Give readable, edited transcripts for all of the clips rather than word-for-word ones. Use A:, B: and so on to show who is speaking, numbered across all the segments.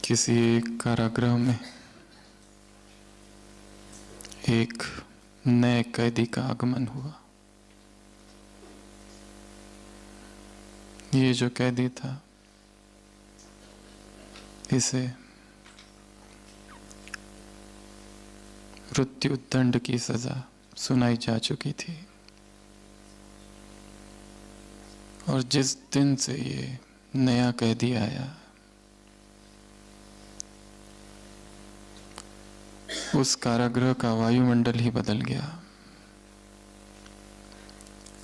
A: किसी एक कारागृह में एक नए कैदी का आगमन हुआ। ये जो कैदी था, इसे मृत्यु दंड की सजा सुनाई जा चुकी थी और जिस दिन से ये नया कैदी आया, उस कारागृह का वायुमंडल ही बदल गया।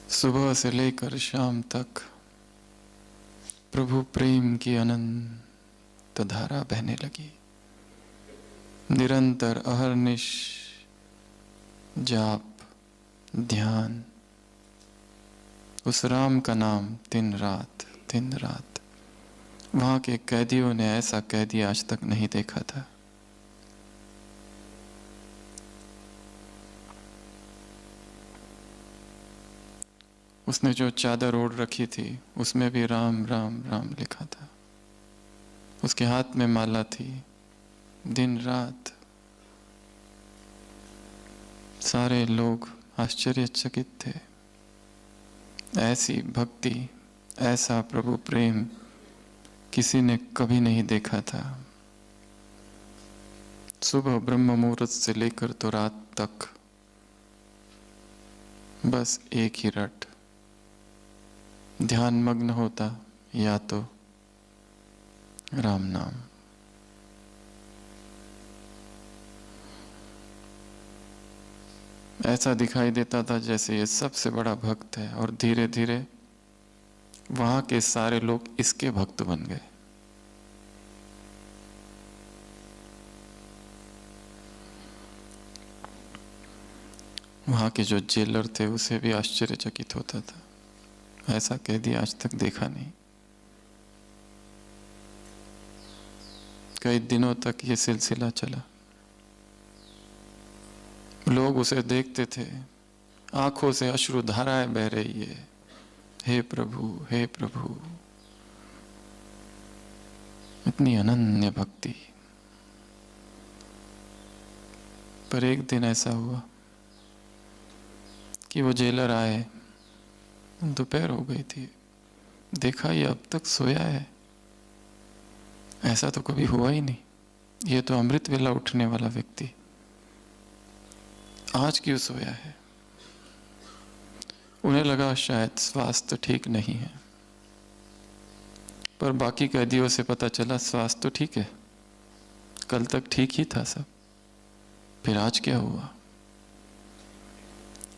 A: सुबह से लेकर शाम तक प्रभु प्रेम की अनंत धारा बहने लगी। निरंतर अहर्निश जाप, ध्यान, उस राम का नाम दिन रात दिन रात। वहां के कैदियों ने ऐसा कैदी आज तक नहीं देखा था। उसने जो चादर ओढ़ रखी थी उसमें भी राम राम राम लिखा था। उसके हाथ में माला थी। दिन रात सारे लोग आश्चर्यचकित थे। ऐसी भक्ति, ऐसा प्रभु प्रेम किसी ने कभी नहीं देखा था। सुबह ब्रह्म मुहूर्त से लेकर तो रात तक बस एक ही रट, ध्यान मग्न होता या तो राम नाम। ऐसा दिखाई देता था जैसे ये सबसे बड़ा भक्त है और धीरे धीरे वहां के सारे लोग इसके भक्त बन गए। वहां के जो जेलर थे उसे भी आश्चर्यचकित होता था। ऐसा कैदी आज तक देखा नहीं। कई दिनों तक ये सिलसिला चला। लोग उसे देखते थे, आंखों से अश्रु धाराएं बह रही है। हे प्रभु, हे प्रभु, इतनी अनन्य भक्ति। पर एक दिन ऐसा हुआ कि वो जेलर आए। दोपहर हो गई थी। देखा ये अब तक सोया है। ऐसा तो कभी हुआ ही नहीं। ये तो अमृत वेला उठने वाला व्यक्ति आज क्यों सोया है। उन्हें लगा शायद स्वास्थ्य ठीक नहीं है, पर बाकी कैदियों से पता चला स्वास्थ्य तो ठीक है, कल तक ठीक ही था सब। फिर आज क्या हुआ।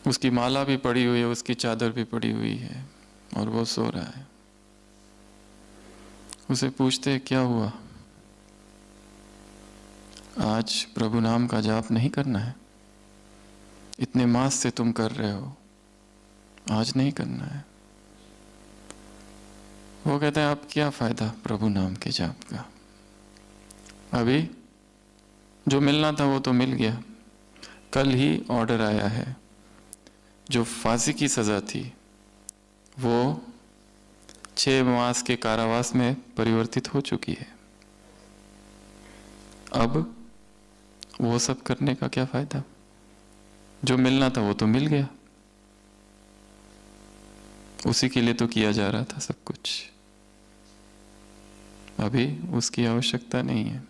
A: उसकी माला भी पड़ी हुई है, उसकी चादर भी पड़ी हुई है और वो सो रहा है। उसे पूछते क्या हुआ। आज प्रभु नाम का जाप नहीं करना है। इतने मास से तुम कर रहे हो, आज नहीं करना है। वो कहते हैं अब क्या फायदा प्रभु नाम के जाप का। अभी जो मिलना था वो तो मिल गया। कल ही ऑर्डर आया है। जो फांसी की सजा थी वो 6 मास के कारावास में परिवर्तित हो चुकी है। अब वो सब करने का क्या फायदा। जो मिलना था वो तो मिल गया। उसी के लिए तो किया जा रहा था सब कुछ। अभी उसकी आवश्यकता नहीं है।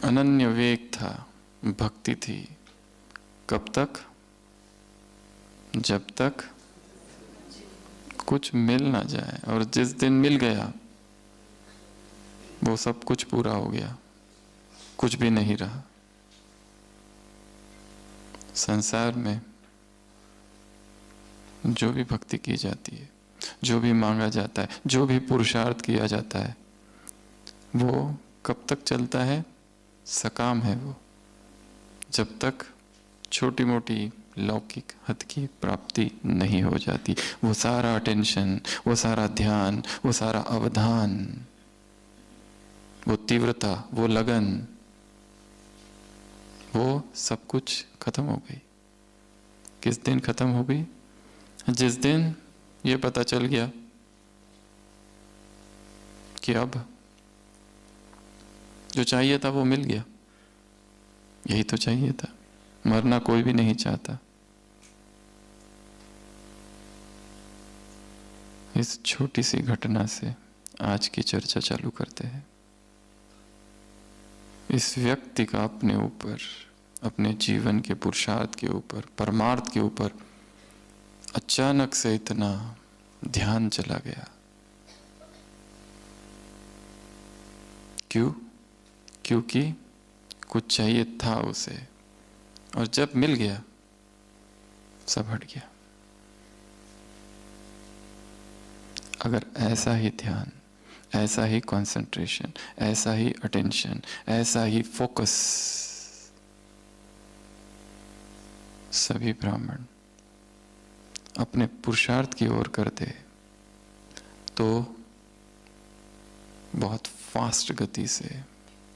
A: अनन्य वेग था, भक्ति थी। कब तक। जब तक कुछ मिल ना जाए। और जिस दिन मिल गया वो सब कुछ पूरा हो गया, कुछ भी नहीं रहा। संसार में जो भी भक्ति की जाती है, जो भी मांगा जाता है, जो भी पुरुषार्थ किया जाता है, वो कब तक चलता है। सकाम है वो, जब तक छोटी मोटी लौकिक हद की प्राप्ति नहीं हो जाती। वो सारा अटेंशन, वो सारा ध्यान, वो सारा अवधान, वो तीव्रता, वो लगन, वो सब कुछ खत्म हो गई। किस दिन खत्म हो गई? जिस दिन ये पता चल गया कि अब जो चाहिए था वो मिल गया। यही तो चाहिए था, मरना कोई भी नहीं चाहता। इस छोटी सी घटना से आज की चर्चा चालू करते हैं। इस व्यक्ति का अपने ऊपर, अपने जीवन के पुरुषार्थ के ऊपर, परमार्थ के ऊपर अचानक से इतना ध्यान चला गया। क्यों? क्योंकि कुछ चाहिए था उसे, और जब मिल गया सब हट गया। अगर ऐसा ही ध्यान, ऐसा ही कंसंट्रेशन, ऐसा ही अटेंशन, ऐसा ही फोकस सभी ब्राह्मण अपने पुरुषार्थ की ओर करते तो बहुत फास्ट गति से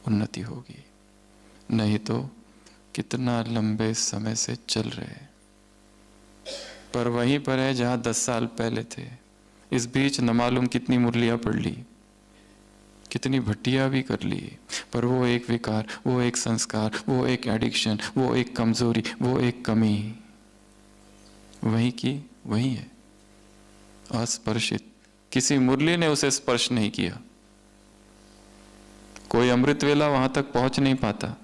A: उन्नति होगी। नहीं तो कितना लंबे समय से चल रहे, पर वहीं पर है जहां 10 साल पहले थे। इस बीच न मालूम कितनी मुरलियां पढ़ ली, कितनी भट्टियां भी कर ली, पर वो एक विकार, वो एक संस्कार, वो एक एडिक्शन, वो एक कमजोरी, वो एक कमी वहीं की वहीं है, अस्पर्शित। किसी मुरली ने उसे स्पर्श नहीं किया, कोई अमृत वेला वहां तक पहुंच नहीं पाता।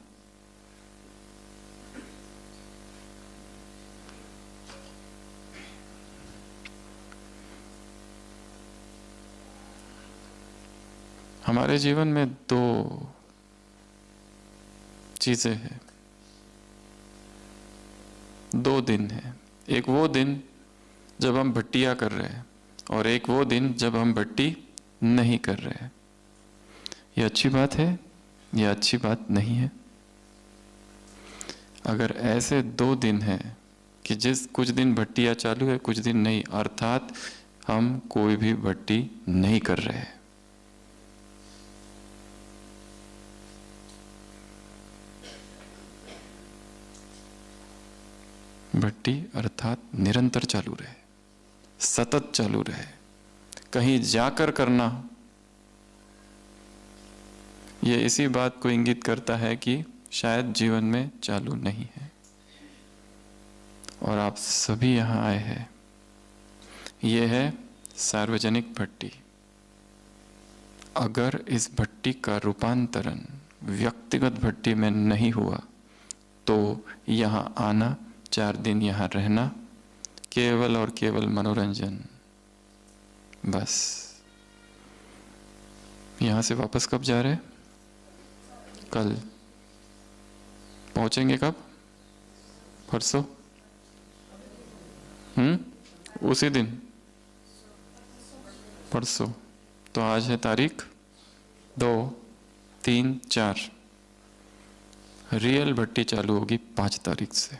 A: हमारे जीवन में 2 चीजें हैं, 2 दिन हैं। एक वो दिन जब हम भट्टियां कर रहे हैं, और एक वो दिन जब हम भट्टी नहीं कर रहे हैं। ये अच्छी बात है, ये अच्छी बात नहीं है। अगर ऐसे 2 दिन हैं कि कुछ दिन भट्टियां चालू है, कुछ दिन नहीं, अर्थात हम कोई भी भट्टी नहीं कर रहे हैं, भट्टी अर्थात निरंतर चालू रहे, सतत चालू रहे। कहीं जाकर करना, यह इसी बात को इंगित करता है कि शायद जीवन में चालू नहीं है। और आप सभी यहां आए हैं, यह है सार्वजनिक भट्टी। अगर इस भट्टी का रूपांतरण व्यक्तिगत भट्टी में नहीं हुआ तो यहां आना, 4 दिन यहां रहना, केवल और केवल मनोरंजन, बस। यहां से वापस कब जा रहे? कल। पहुंचेंगे कब? परसों? उसी दिन? परसों। तो आज है तारीख 2, 3, 4। रियल भट्टी चालू होगी 5 तारीख से,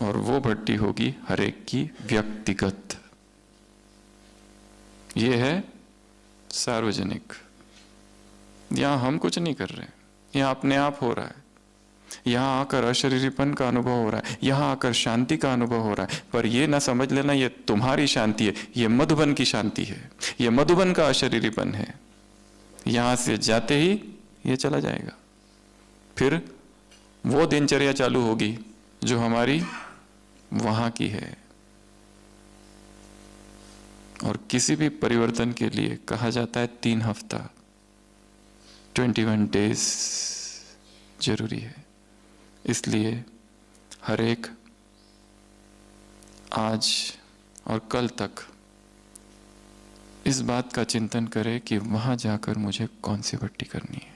A: और वो भट्टी होगी हर एक की व्यक्तिगत। ये है सार्वजनिक। यहां हम कुछ नहीं कर रहे, यहां अपने आप हो रहा है। यहां आकर अशरीरीपन का अनुभव हो रहा है, यहां आकर शांति का अनुभव हो रहा है। पर यह ना समझ लेना ये तुम्हारी शांति है, ये मधुबन की शांति है, ये मधुबन का अशरीरीपन है। यहां से जाते ही ये चला जाएगा। फिर वो दिनचर्या चालू होगी जो हमारी वहां की है। और किसी भी परिवर्तन के लिए कहा जाता है 3 हफ्ता, 21 डेज जरूरी है। इसलिए हर एक आज और कल तक इस बात का चिंतन करे कि वहां जाकर मुझे कौन सी भट्टी करनी है,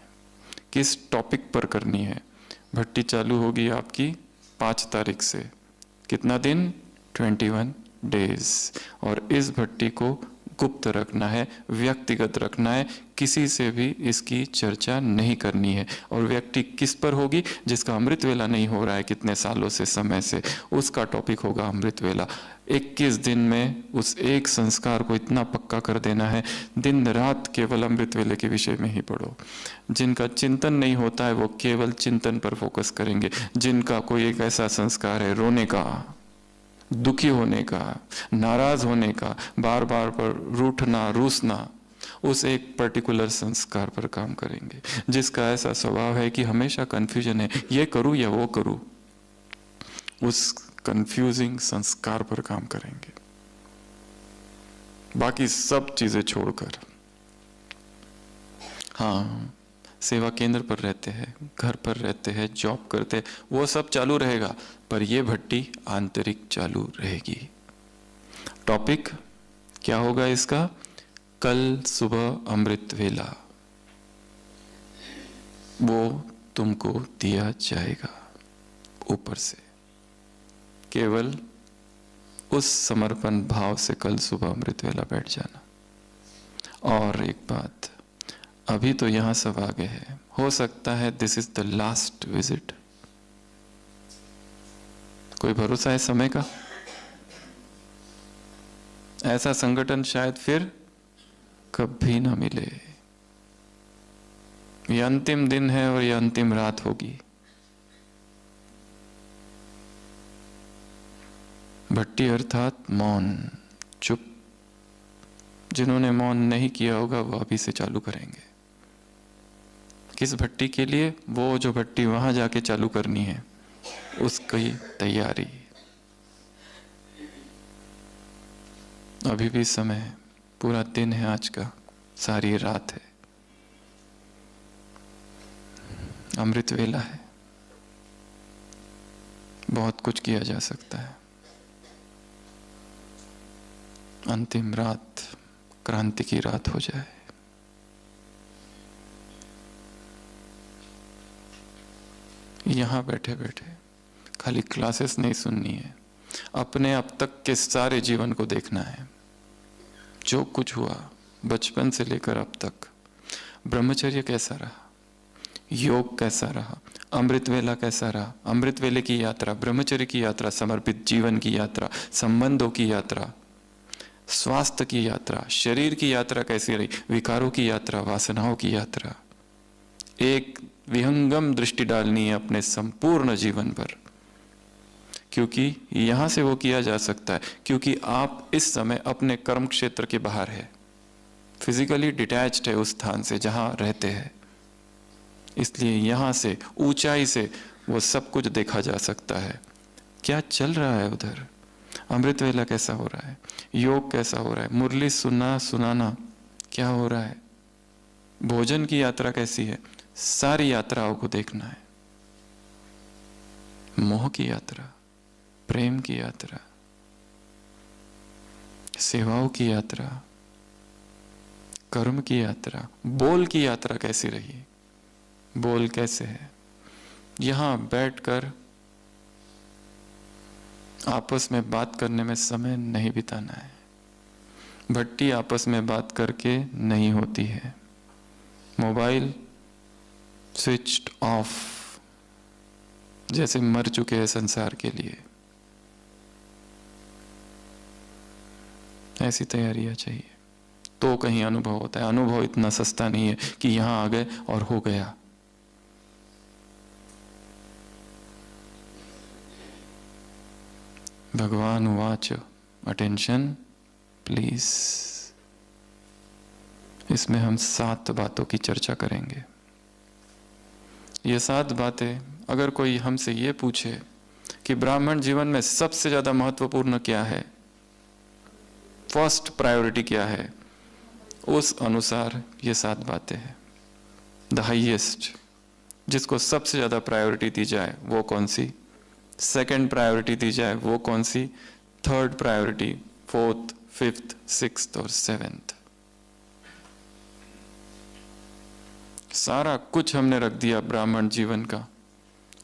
A: किस टॉपिक पर करनी है। भट्टी चालू होगी आपकी 5 तारीख से। कितना दिन? 21 डेज। और इस भट्टी को गुप्त रखना है, व्यक्तिगत रखना है, किसी से भी इसकी चर्चा नहीं करनी है। और व्यक्ति किस पर होगी? जिसका अमृत वेला नहीं हो रहा है कितने सालों से, समय से, उसका टॉपिक होगा अमृत वेला। 21 दिन में उस एक संस्कार को इतना पक्का कर देना है, दिन रात केवल अमृत वेले के विषय में ही पढ़ो। जिनका चिंतन नहीं होता है वो केवल चिंतन पर फोकस करेंगे। जिनका कोई एक ऐसा संस्कार है रोने का, दुखी होने का, नाराज होने का, बार बार पर रूठना, रूसना, उस एक पर्टिकुलर संस्कार पर काम करेंगे। जिसका ऐसा स्वभाव है कि हमेशा कंफ्यूजन है, ये करूं या वो करूं, उस कंफ्यूजिंग संस्कार पर काम करेंगे, बाकी सब चीजें छोड़कर। हाँ, सेवा केंद्र पर रहते हैं, घर पर रहते हैं, जॉब करते हैं, वो सब चालू रहेगा, पर ये भट्टी आंतरिक चालू रहेगी। टॉपिक क्या होगा इसका? कल सुबह अमृत वेला, वो तुमको दिया जाएगा ऊपर से। केवल उस समर्पण भाव से कल सुबह अमृत वेला बैठ जाना। और एक बात, अभी तो यहां सब आ गए हैं, हो सकता है this is the last visit. कोई भरोसा है समय का? ऐसा संगठन शायद फिर कभी ना मिले। ये अंतिम दिन है और ये अंतिम रात होगी। भट्टी अर्थात मौन, चुप। जिन्होंने मौन नहीं किया होगा वो अभी से चालू करेंगे। किस भट्टी के लिए? वो जो भट्टी वहां जाके चालू करनी है, उसकी तैयारी। अभी भी समय है, पूरा दिन है आज का, सारी रात है, अमृत वेला है, बहुत कुछ किया जा सकता है। अंतिम रात क्रांति की रात हो जाए। यहां बैठे बैठे खाली क्लासेस नहीं सुननी है, अपने अब तक के सारे जीवन को देखना है। जो कुछ हुआ बचपन से लेकर अब तक, ब्रह्मचर्य कैसा रहा, योग कैसा रहा, अमृत वेला कैसा रहा, अमृत वेले की यात्रा, ब्रह्मचर्य की यात्रा, समर्पित जीवन की यात्रा, संबंधों की यात्रा, स्वास्थ्य की यात्रा, शरीर की यात्रा कैसी रही, विकारों की यात्रा, वासनाओं की यात्रा। एक विहंगम दृष्टि डालनी है अपने संपूर्ण जीवन पर, क्योंकि यहां से वो किया जा सकता है। क्योंकि आप इस समय अपने कर्म क्षेत्र के बाहर है, फिजिकली डिटैच्ड है उस स्थान से जहां रहते हैं, इसलिए यहां से ऊंचाई से वो सब कुछ देखा जा सकता है। क्या चल रहा है उधर, अमृत वेला कैसा हो रहा है, योग कैसा हो रहा है, मुरली सुनाना क्या हो रहा है, भोजन की यात्रा कैसी है, सारी यात्राओं को देखना है। मोह की यात्रा, प्रेम की यात्रा, सेवाओं की यात्रा, कर्म की यात्रा, बोल की यात्रा कैसी रही, बोल कैसे है। यहां बैठकर आपस में बात करने में समय नहीं बिताना है। भट्टी आपस में बात करके नहीं होती है। मोबाइल स्विच्ड ऑफ, जैसे मर चुके हैं संसार के लिए। ऐसी तैयारियां चाहिए तो कहीं अनुभव होता है। अनुभव इतना सस्ता नहीं है कि यहां आ गए और हो गया। भगवान वाच, अटेंशन प्लीज। इसमें हम 7 बातों की चर्चा करेंगे। ये 7 बातें, अगर कोई हमसे ये पूछे कि ब्राह्मण जीवन में सबसे ज्यादा महत्वपूर्ण क्या है, फर्स्ट प्रायोरिटी क्या है, उस अनुसार ये 7 बातें हैं। द हाईएस्ट, जिसको सबसे ज्यादा प्रायोरिटी दी जाए वो कौन सी, सेकंड प्रायोरिटी दी जाए वो कौन सी, third priority, fourth, fifth, sixth और 7th। सारा कुछ हमने रख दिया ब्राह्मण जीवन का,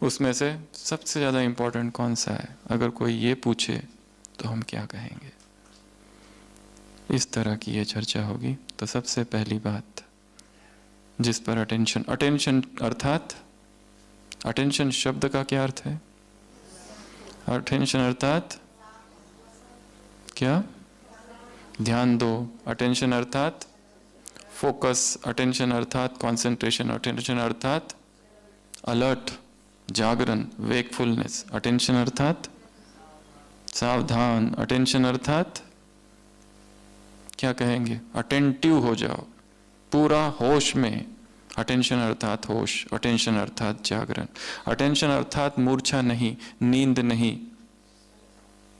A: उसमें से सबसे ज्यादा इंपॉर्टेंट कौन सा है? अगर कोई ये पूछे तो हम क्या कहेंगे? इस तरह की ये चर्चा होगी। तो सबसे पहली बात जिस पर अटेंशन अर्थात, अटेंशन शब्द का क्या अर्थ है? अटेंशन अर्थात क्या? ध्यान दो। अटेंशन अर्थात फोकस, अटेंशन अर्थात कंसंट्रेशन, अटेंशन अर्थात अलर्ट, जागरण, वेकफुलनेस। अटेंशन अर्थात सावधान, अटेंशन अर्थात क्या कहेंगे? अटेंटिव हो जाओ, पूरा होश में। अटेंशन अर्थात होश, अटेंशन अर्थात जागरण, अटेंशन अर्थात मूर्छा नहीं, नींद नहीं,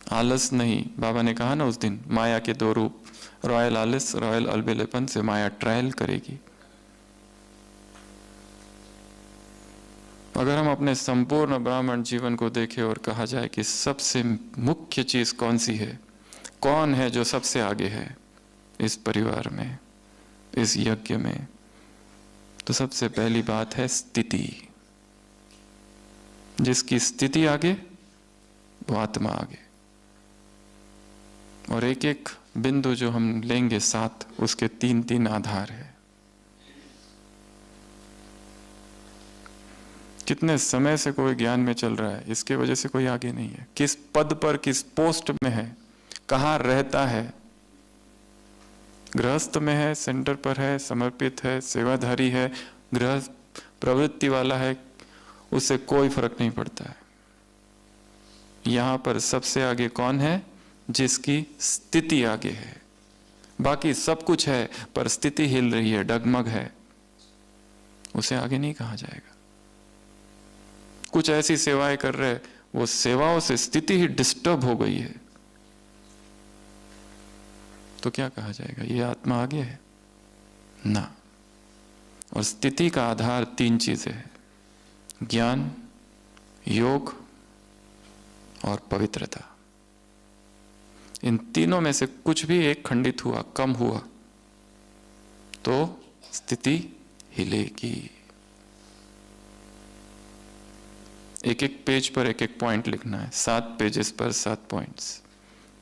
A: आलस नहीं। बाबा ने कहा ना उस दिन, माया के दो रूप, रॉयल आलस, रॉयल अलबेलेपन से माया ट्रायल करेगी। अगर हम अपने संपूर्ण ब्राह्मण जीवन को देखें और कहा जाए कि सबसे मुख्य चीज कौन सी है, कौन है जो सबसे आगे है इस परिवार में, इस यज्ञ में, तो सबसे पहली बात है स्थिति। जिसकी स्थिति आगे वो आत्मा आगे। और एक एक बिंदु जो हम लेंगे साथ, उसके तीन तीन आधार है। कितने समय से कोई ज्ञान में चल रहा है, इसके वजह से कोई आगे नहीं है। किस पद पर, किस पोस्ट में है, कहाँ रहता है, गृहस्थ में है, सेंटर पर है, समर्पित है, सेवाधारी है, गृहस्थ प्रवृत्ति वाला है, उससे कोई फर्क नहीं पड़ता है। यहां पर सबसे आगे कौन है? जिसकी स्थिति आगे है। बाकी सब कुछ है पर स्थिति हिल रही है, डगमग है, उसे आगे नहीं कहा जाएगा। कुछ ऐसी सेवाएं कर रहे, वो सेवाओं से स्थिति ही डिस्टर्ब हो गई है, तो क्या कहा जाएगा? ये आत्मा आगे है ना। और स्थिति का आधार तीन चीजें हैं, ज्ञान, योग और पवित्रता। इन तीनों में से कुछ भी एक खंडित हुआ, कम हुआ, तो स्थिति हिलेगी। एक एक पेज पर एक एक पॉइंट लिखना है, 7 पेजेस पर 7 पॉइंट्स।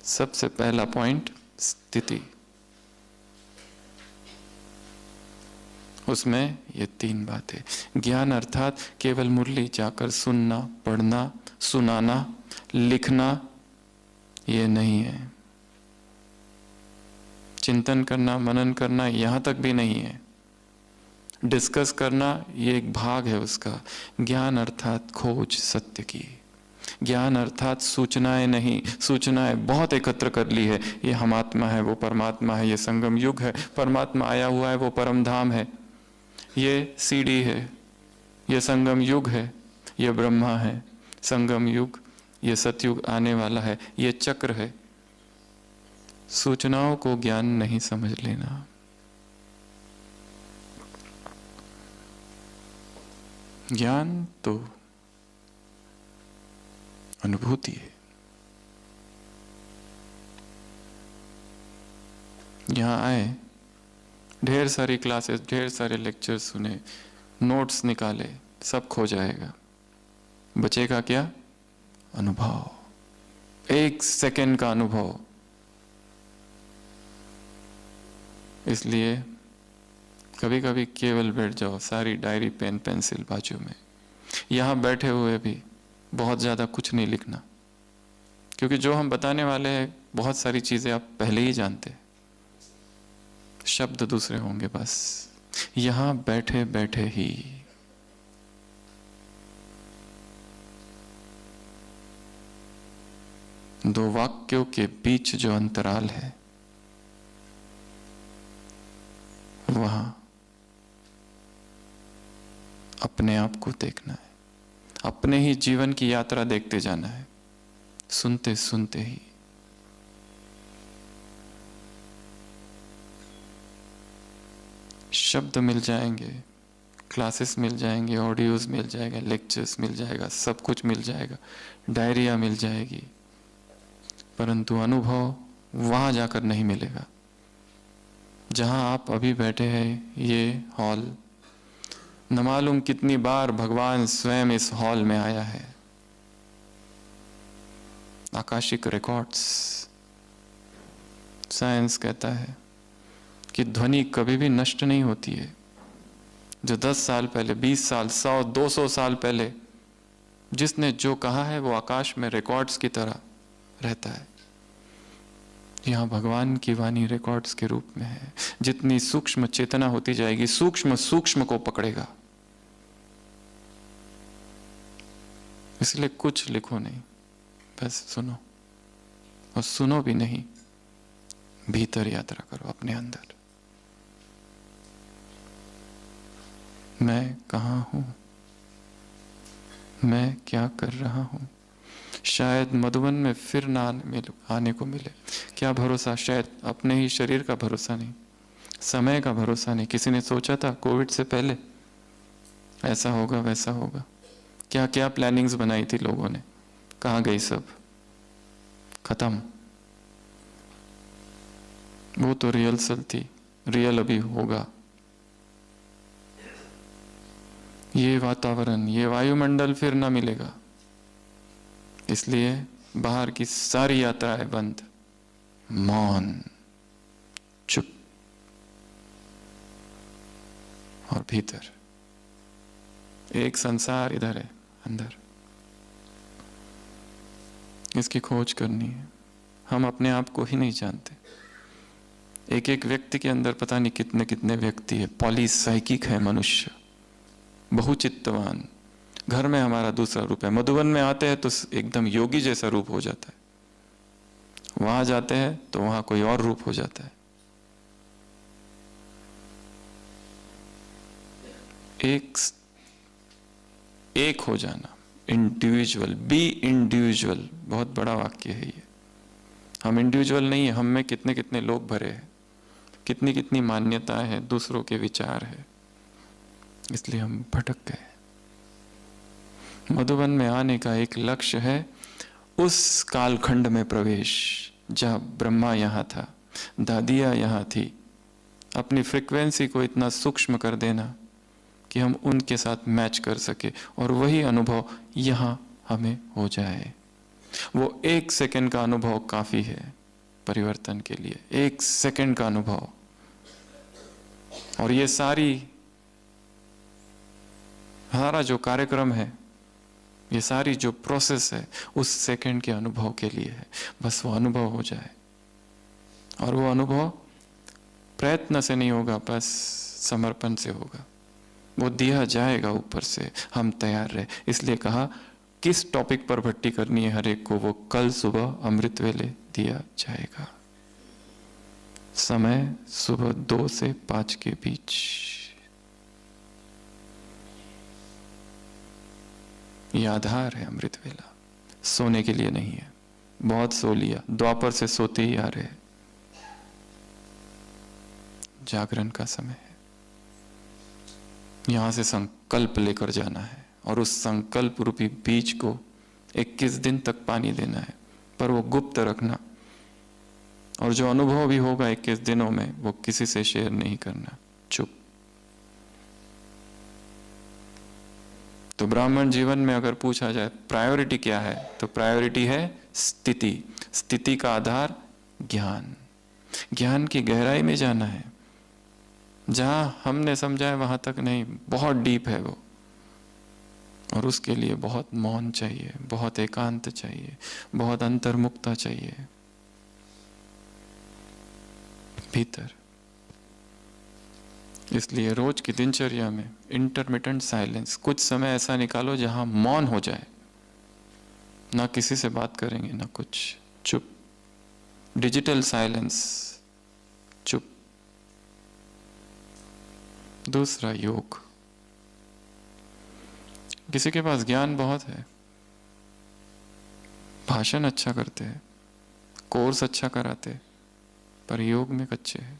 A: सबसे पहला पॉइंट स्थिति, उसमें ये तीन बातें। ज्ञान अर्थात केवल मुरली जाकर सुनना, पढ़ना, सुनाना, लिखना, ये नहीं है। चिंतन करना, मनन करना, यहां तक भी नहीं है। डिस्कस करना, ये एक भाग है उसका। ज्ञान अर्थात खोज सत्य की। ज्ञान अर्थात सूचनाएं नहीं, सूचनाएं बहुत एकत्र कर ली है, ये हम आत्मा है, वो परमात्मा है, ये संगम युग है, परमात्मा आया हुआ है, वो परम धाम है, ये सीढ़ी है, ये संगम युग है, ये ब्रह्मा है, संगम युग, ये सतयुग आने वाला है, ये चक्र है। सूचनाओं को ज्ञान नहीं समझ लेना। ज्ञान तो अनुभूति है। यहां आए, ढेर सारी क्लासेस, ढेर सारे लेक्चर्स सुने, नोट्स निकाले, सब खो जाएगा। बचेगा क्या? अनुभव, 1 सेकंड का अनुभव। इसलिए कभी कभी केवल बैठ जाओ, सारी डायरी, पेन, पेंसिल बाजू में। यहां बैठे हुए भी बहुत ज्यादा कुछ नहीं लिखना, क्योंकि जो हम बताने वाले हैं बहुत सारी चीजें आप पहले ही जानते हैं, शब्द दूसरे होंगे बस। यहां बैठे बैठे ही दो वाक्यों के बीच जो अंतराल है, वहां अपने आप को देखना है, अपने ही जीवन की यात्रा देखते जाना है, सुनते सुनते ही। शब्द मिल जाएंगे, क्लासेस मिल जाएंगे, ऑडियोज मिल जाएगा, लेक्चर्स मिल जाएगा, सब कुछ मिल जाएगा, डायरिया मिल जाएगी, परंतु अनुभव वहां जाकर नहीं मिलेगा जहां आप अभी बैठे हैं। ये हॉल, न मालूम कितनी बार भगवान स्वयं इस हॉल में आया है। आकाशिक रिकॉर्ड्स, साइंस कहता है कि ध्वनि कभी भी नष्ट नहीं होती है। जो 10 साल पहले, 20 साल, 100, 200 साल पहले जिसने जो कहा है, वो आकाश में रिकॉर्ड्स की तरह रहता है। यहाँ भगवान की वाणी रिकॉर्ड्स के रूप में है। जितनी सूक्ष्म चेतना होती जाएगी, सूक्ष्म सूक्ष्म को पकड़ेगा। इसलिए कुछ लिखो नहीं, बस सुनो, और सुनो भी नहीं, भीतर यात्रा करो अपने अंदर। मैं कहाँ हूं, मैं क्या कर रहा हूं। शायद मधुबन में फिर ना आने को मिले, क्या भरोसा। शायद अपने ही शरीर का भरोसा नहीं, समय का भरोसा नहीं। किसी ने सोचा था कोविड से पहले ऐसा होगा वैसा होगा, क्या क्या प्लानिंग्स बनाई थी लोगों ने, कहाँ गई सब, खत्म। वो तो रिहर्सल थी, रियल अभी होगा। ये वातावरण, ये वायुमंडल फिर ना मिलेगा। इसलिए बाहर की सारी यात्राएं बंद, मौन, चुप, और भीतर एक संसार इधर है अंदर। इसकी खोज करनी है। हम अपने आप को ही नहीं जानते। एक एक व्यक्ति के अंदर पता नहीं कितने कितने व्यक्ति है। पॉलीसाइकिक है मनुष्य, बहुचित्तवान। घर में हमारा दूसरा रूप है, मधुबन में आते हैं तो एकदम योगी जैसा रूप हो जाता है, वहां जाते हैं तो वहां कोई और रूप हो जाता है। एक हो जाना, इंडिविजुअल, बी इंडिविजुअल, बहुत बड़ा वाक्य है ये। हम इंडिविजुअल नहीं है, हम में कितने कितने लोग भरे हैं, कितनी कितनी मान्यताएं हैं, दूसरों के विचार है, इसलिए हम भटक गए। मधुबन में आने का एक लक्ष्य है उस कालखंड में प्रवेश जहां ब्रह्मा यहां था, दादिया यहां थी। अपनी फ्रीक्वेंसी को इतना सूक्ष्म कर देना कि हम उनके साथ मैच कर सके, और वही अनुभव यहां हमें हो जाए। वो 1 सेकंड का अनुभव काफी है परिवर्तन के लिए, 1 सेकंड का अनुभव। और ये सारा जो कार्यक्रम है, ये सारी जो प्रोसेस है, उस सेकंड के अनुभव के लिए है। बस वो अनुभव हो जाए, और वो अनुभव प्रयत्न से नहीं होगा, बस समर्पण से होगा। वो दिया जाएगा ऊपर से, हम तैयार रहे। इसलिए कहा किस टॉपिक पर भट्टी करनी है हर एक को, वो कल सुबह अमृत वेले दिया जाएगा। समय सुबह 2 से 5 के बीच। ये आधार है अमृत वेला, सोने के लिए नहीं है। बहुत सो लिया, द्वापर से सोते ही आ रहे, जागरण का समय है। यहां से संकल्प लेकर जाना है, और उस संकल्प रूपी बीज को 21 दिन तक पानी देना है, पर वो गुप्त रखना। और जो अनुभव भी होगा 21 दिनों में, वो किसी से शेयर नहीं करना, चुप। तो ब्राह्मण जीवन में अगर पूछा जाए प्रायोरिटी क्या है, तो प्रायोरिटी है स्थिति। स्थिति का आधार ज्ञान। ज्ञान की गहराई में जाना है, जहां हमने समझा है वहां तक नहीं, बहुत डीप है वो। और उसके लिए बहुत मौन चाहिए, बहुत एकांत चाहिए, बहुत अंतर्मुक्ता चाहिए भीतर। इसलिए रोज की दिनचर्या में इंटरमिटेंट साइलेंस, कुछ समय ऐसा निकालो जहां मौन हो जाए, ना किसी से बात करेंगे ना कुछ, चुप। डिजिटल साइलेंस, चुप। दूसरा योग। किसी के पास ज्ञान बहुत है, भाषण अच्छा करते हैं, कोर्स अच्छा कराते, पर योग में कच्चे हैं।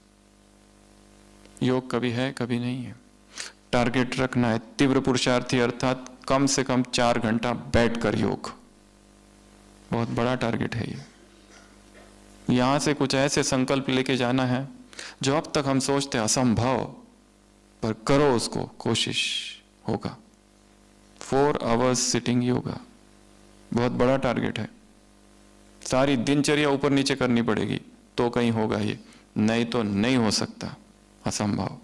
A: योग कभी है कभी नहीं है। टारगेट रखना है तीव्र पुरुषार्थी, अर्थात कम से कम 4 घंटा बैठकर योग, बहुत बड़ा टारगेट है ये। यहां से कुछ ऐसे संकल्प लेके जाना है जो अब तक हम सोचते असंभव, पर करो उसको, कोशिश होगा। 4 आवर्स सिटिंग योगा, बहुत बड़ा टारगेट है। सारी दिनचर्या ऊपर नीचे करनी पड़ेगी तो कहीं होगा ये, नहीं तो नहीं हो सकता, असंभव।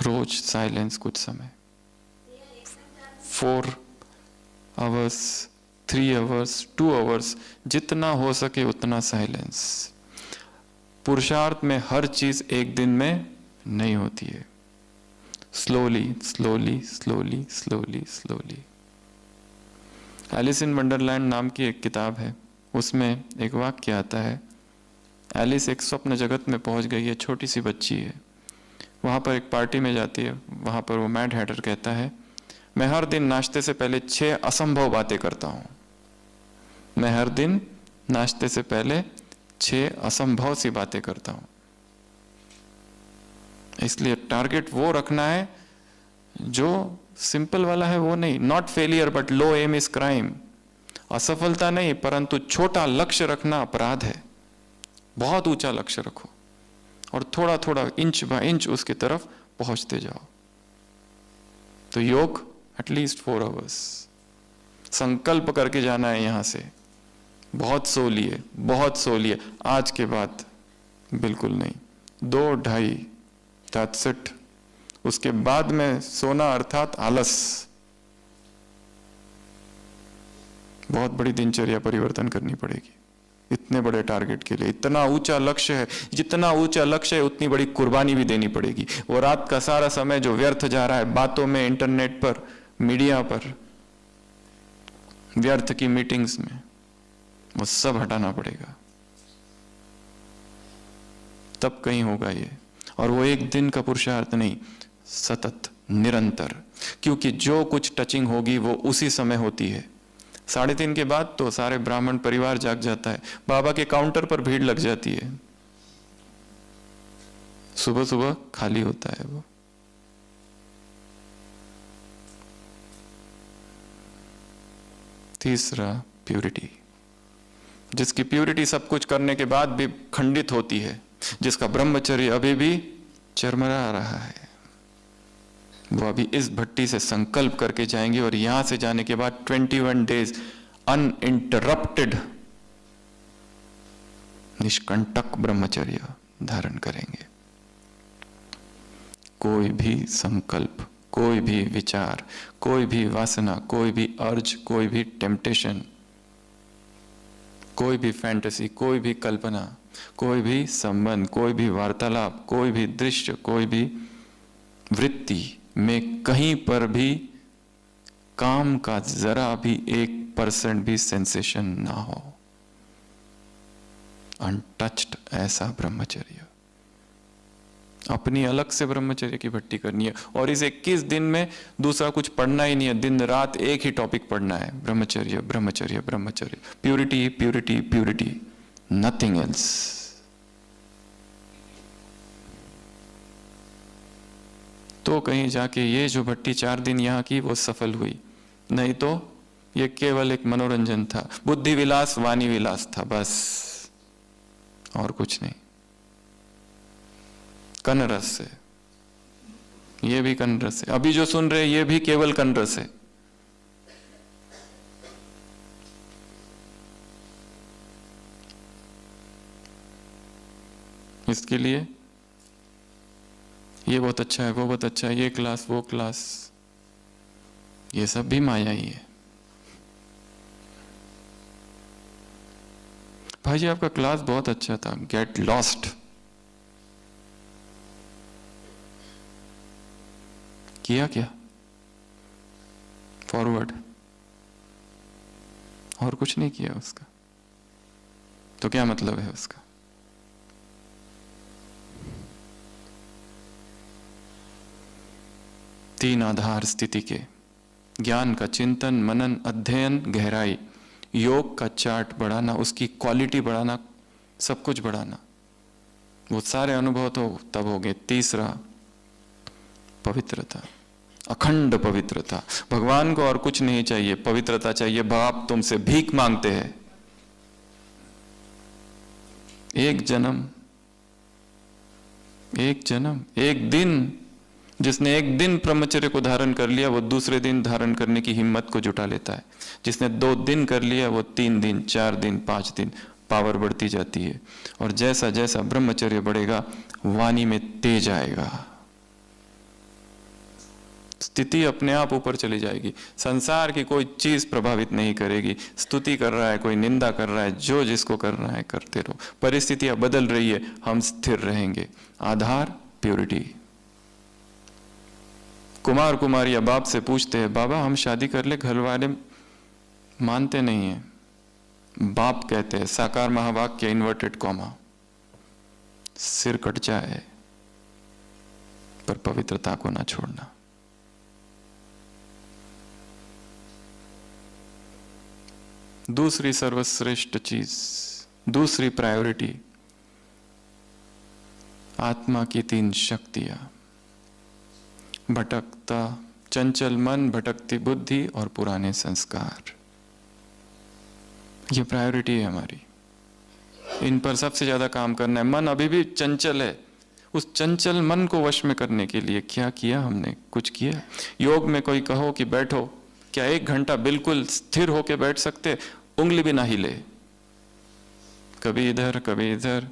A: रोज साइलेंस कुछ समय, 4 आवर्स 3 आवर्स, 2 आवर्स, जितना हो सके उतना साइलेंस। पुरुषार्थ में हर चीज एक दिन में नहीं होती है, slowly slowly slowly slowly slowly. Alice in Wonderland नाम की एक किताब है, उसमें एक वाक्य आता है, एलिस एक स्वप्न जगत में पहुंच गई है, छोटी सी बच्ची है, वहां पर एक पार्टी में जाती है, वहां पर वो मैड हैटर कहता है, मैं हर दिन नाश्ते से पहले 6 असंभव बातें करता हूं। मैं हर दिन नाश्ते से पहले 6 असंभव सी बातें करता हूं। इसलिए टारगेट वो रखना है जो सिंपल वाला है, वो नहीं, not failure but low aim is crime. असफलता नहीं, परंतु छोटा लक्ष्य रखना अपराध है। बहुत ऊंचा लक्ष्य रखो और थोड़ा थोड़ा इंच बाय इंच उसकी तरफ पहुंचते जाओ। तो योग एटलीस्ट 4 आवर्स संकल्प करके जाना है यहां से। बहुत सो लिए, बहुत सो लिए, आज के बाद बिल्कुल नहीं, 2-2.5 दैट्स इट। उसके बाद में सोना अर्थात आलस। बहुत बड़ी दिनचर्या परिवर्तन करनी पड़ेगी इतने बड़े टारगेट के लिए। इतना ऊंचा लक्ष्य है, जितना ऊंचा लक्ष्य है उतनी बड़ी कुर्बानी भी देनी पड़ेगी। वो रात का सारा समय जो व्यर्थ जा रहा है बातों में, इंटरनेट पर, मीडिया पर, व्यर्थ की मीटिंग्स में, वो सब हटाना पड़ेगा, तब कहीं होगा ये। और वो एक दिन का पुरुषार्थ नहीं, सतत, निरंतर। क्योंकि जो कुछ टचिंग होगी वो उसी समय होती है। 3:30 के बाद तो सारे ब्राह्मण परिवार जाग जाता है, बाबा के काउंटर पर भीड़ लग जाती है, सुबह सुबह खाली होता है वो। तीसरा, प्यूरिटी। जिसकी प्यूरिटी सब कुछ करने के बाद भी खंडित होती है, जिसका ब्रह्मचर्य अभी भी चरमरा रहा है, वो अभी इस भट्टी से संकल्प करके जाएंगे और यहां से जाने के बाद 21 डेज अनइंटरप्टेड निष्कंटक ब्रह्मचर्य धारण करेंगे। कोई भी संकल्प, कोई भी विचार, कोई भी वासना, कोई भी अर्ज, कोई भी टेम्पटेशन, कोई भी फैंटेसी, कोई भी कल्पना, कोई भी संबंध, कोई भी वार्तालाप, कोई भी दृश्य, कोई भी वृत्ति में कहीं पर भी काम का जरा भी 1% भी सेंसेशन ना हो। अनटच्ड ऐसा ब्रह्मचर्य। अपनी अलग से ब्रह्मचर्य की भट्टी करनी है और इस 21 दिन में दूसरा कुछ पढ़ना ही नहीं है, दिन रात एक ही टॉपिक पढ़ना है, ब्रह्मचर्य ब्रह्मचर्य ब्रह्मचर्य, purity purity purity, nothing else. तो कहीं जाके ये जो भट्टी 4 दिन यहां की वो सफल हुई, नहीं तो ये केवल एक मनोरंजन था, बुद्धि विलास, वाणी विलास था, बस और कुछ नहीं। कनरस से, ये भी कनरस है, अभी जो सुन रहे ये भी केवल कनरस है। इसके लिए ये बहुत अच्छा है, वो बहुत अच्छा है, ये क्लास वो क्लास, ये सब भी माया ही है। भाई जी आपका क्लास बहुत अच्छा था, गेट लॉस्ट। किया क्या? फॉरवर्ड, और कुछ नहीं किया उसका, तो क्या मतलब है उसका? तीन आधार स्थिति के, ज्ञान का चिंतन, मनन, अध्ययन, गहराई, योग का चार्ट बढ़ाना, उसकी क्वालिटी बढ़ाना, सब कुछ बढ़ाना, वो सारे अनुभव तो तब हो गए। तीसरा, पवित्रता, अखंड पवित्रता। भगवान को और कुछ नहीं चाहिए, पवित्रता चाहिए। बाप तुमसे भीख मांगते हैं, एक जन्म, एक दिन। जिसने एक दिन ब्रह्मचर्य को धारण कर लिया वो दूसरे दिन धारण करने की हिम्मत को जुटा लेता है। जिसने 2 दिन कर लिया वो 3 दिन, 4 दिन, 5 दिन, पावर बढ़ती जाती है। और जैसा जैसा ब्रह्मचर्य बढ़ेगा वाणी में तेज आएगा, स्थिति अपने आप ऊपर चली जाएगी। संसार की कोई चीज प्रभावित नहीं करेगी। स्तुति कर रहा है, कोई निंदा कर रहा है, जो जिसको कर रहा है करते रहो। परिस्थितियां बदल रही है, हम स्थिर रहेंगे। आधार प्योरिटी। कुमार कुमारिया बाप से पूछते हैं, बाबा हम शादी कर ले, घर वाले मानते नहीं है। बाप कहते हैं, साकार महावाक्य इन्वर्टेड कॉमा, सिर कट जाए पर पवित्रता को ना छोड़ना। दूसरी सर्वश्रेष्ठ चीज, दूसरी प्रायोरिटी, आत्मा की 3 शक्तियां, भटकता चंचल मन, भटकती बुद्धि और पुराने संस्कार। ये प्रायोरिटी है हमारी। इन पर सबसे ज्यादा काम करना है। मन अभी भी चंचल है, उस चंचल मन को वश में करने के लिए क्या किया हमने? कुछ किया? योग में कोई कहो कि बैठो, क्या 1 घंटा बिल्कुल स्थिर होकर बैठ सकते? उंगली भी ना हिले। कभी इधर कभी इधर,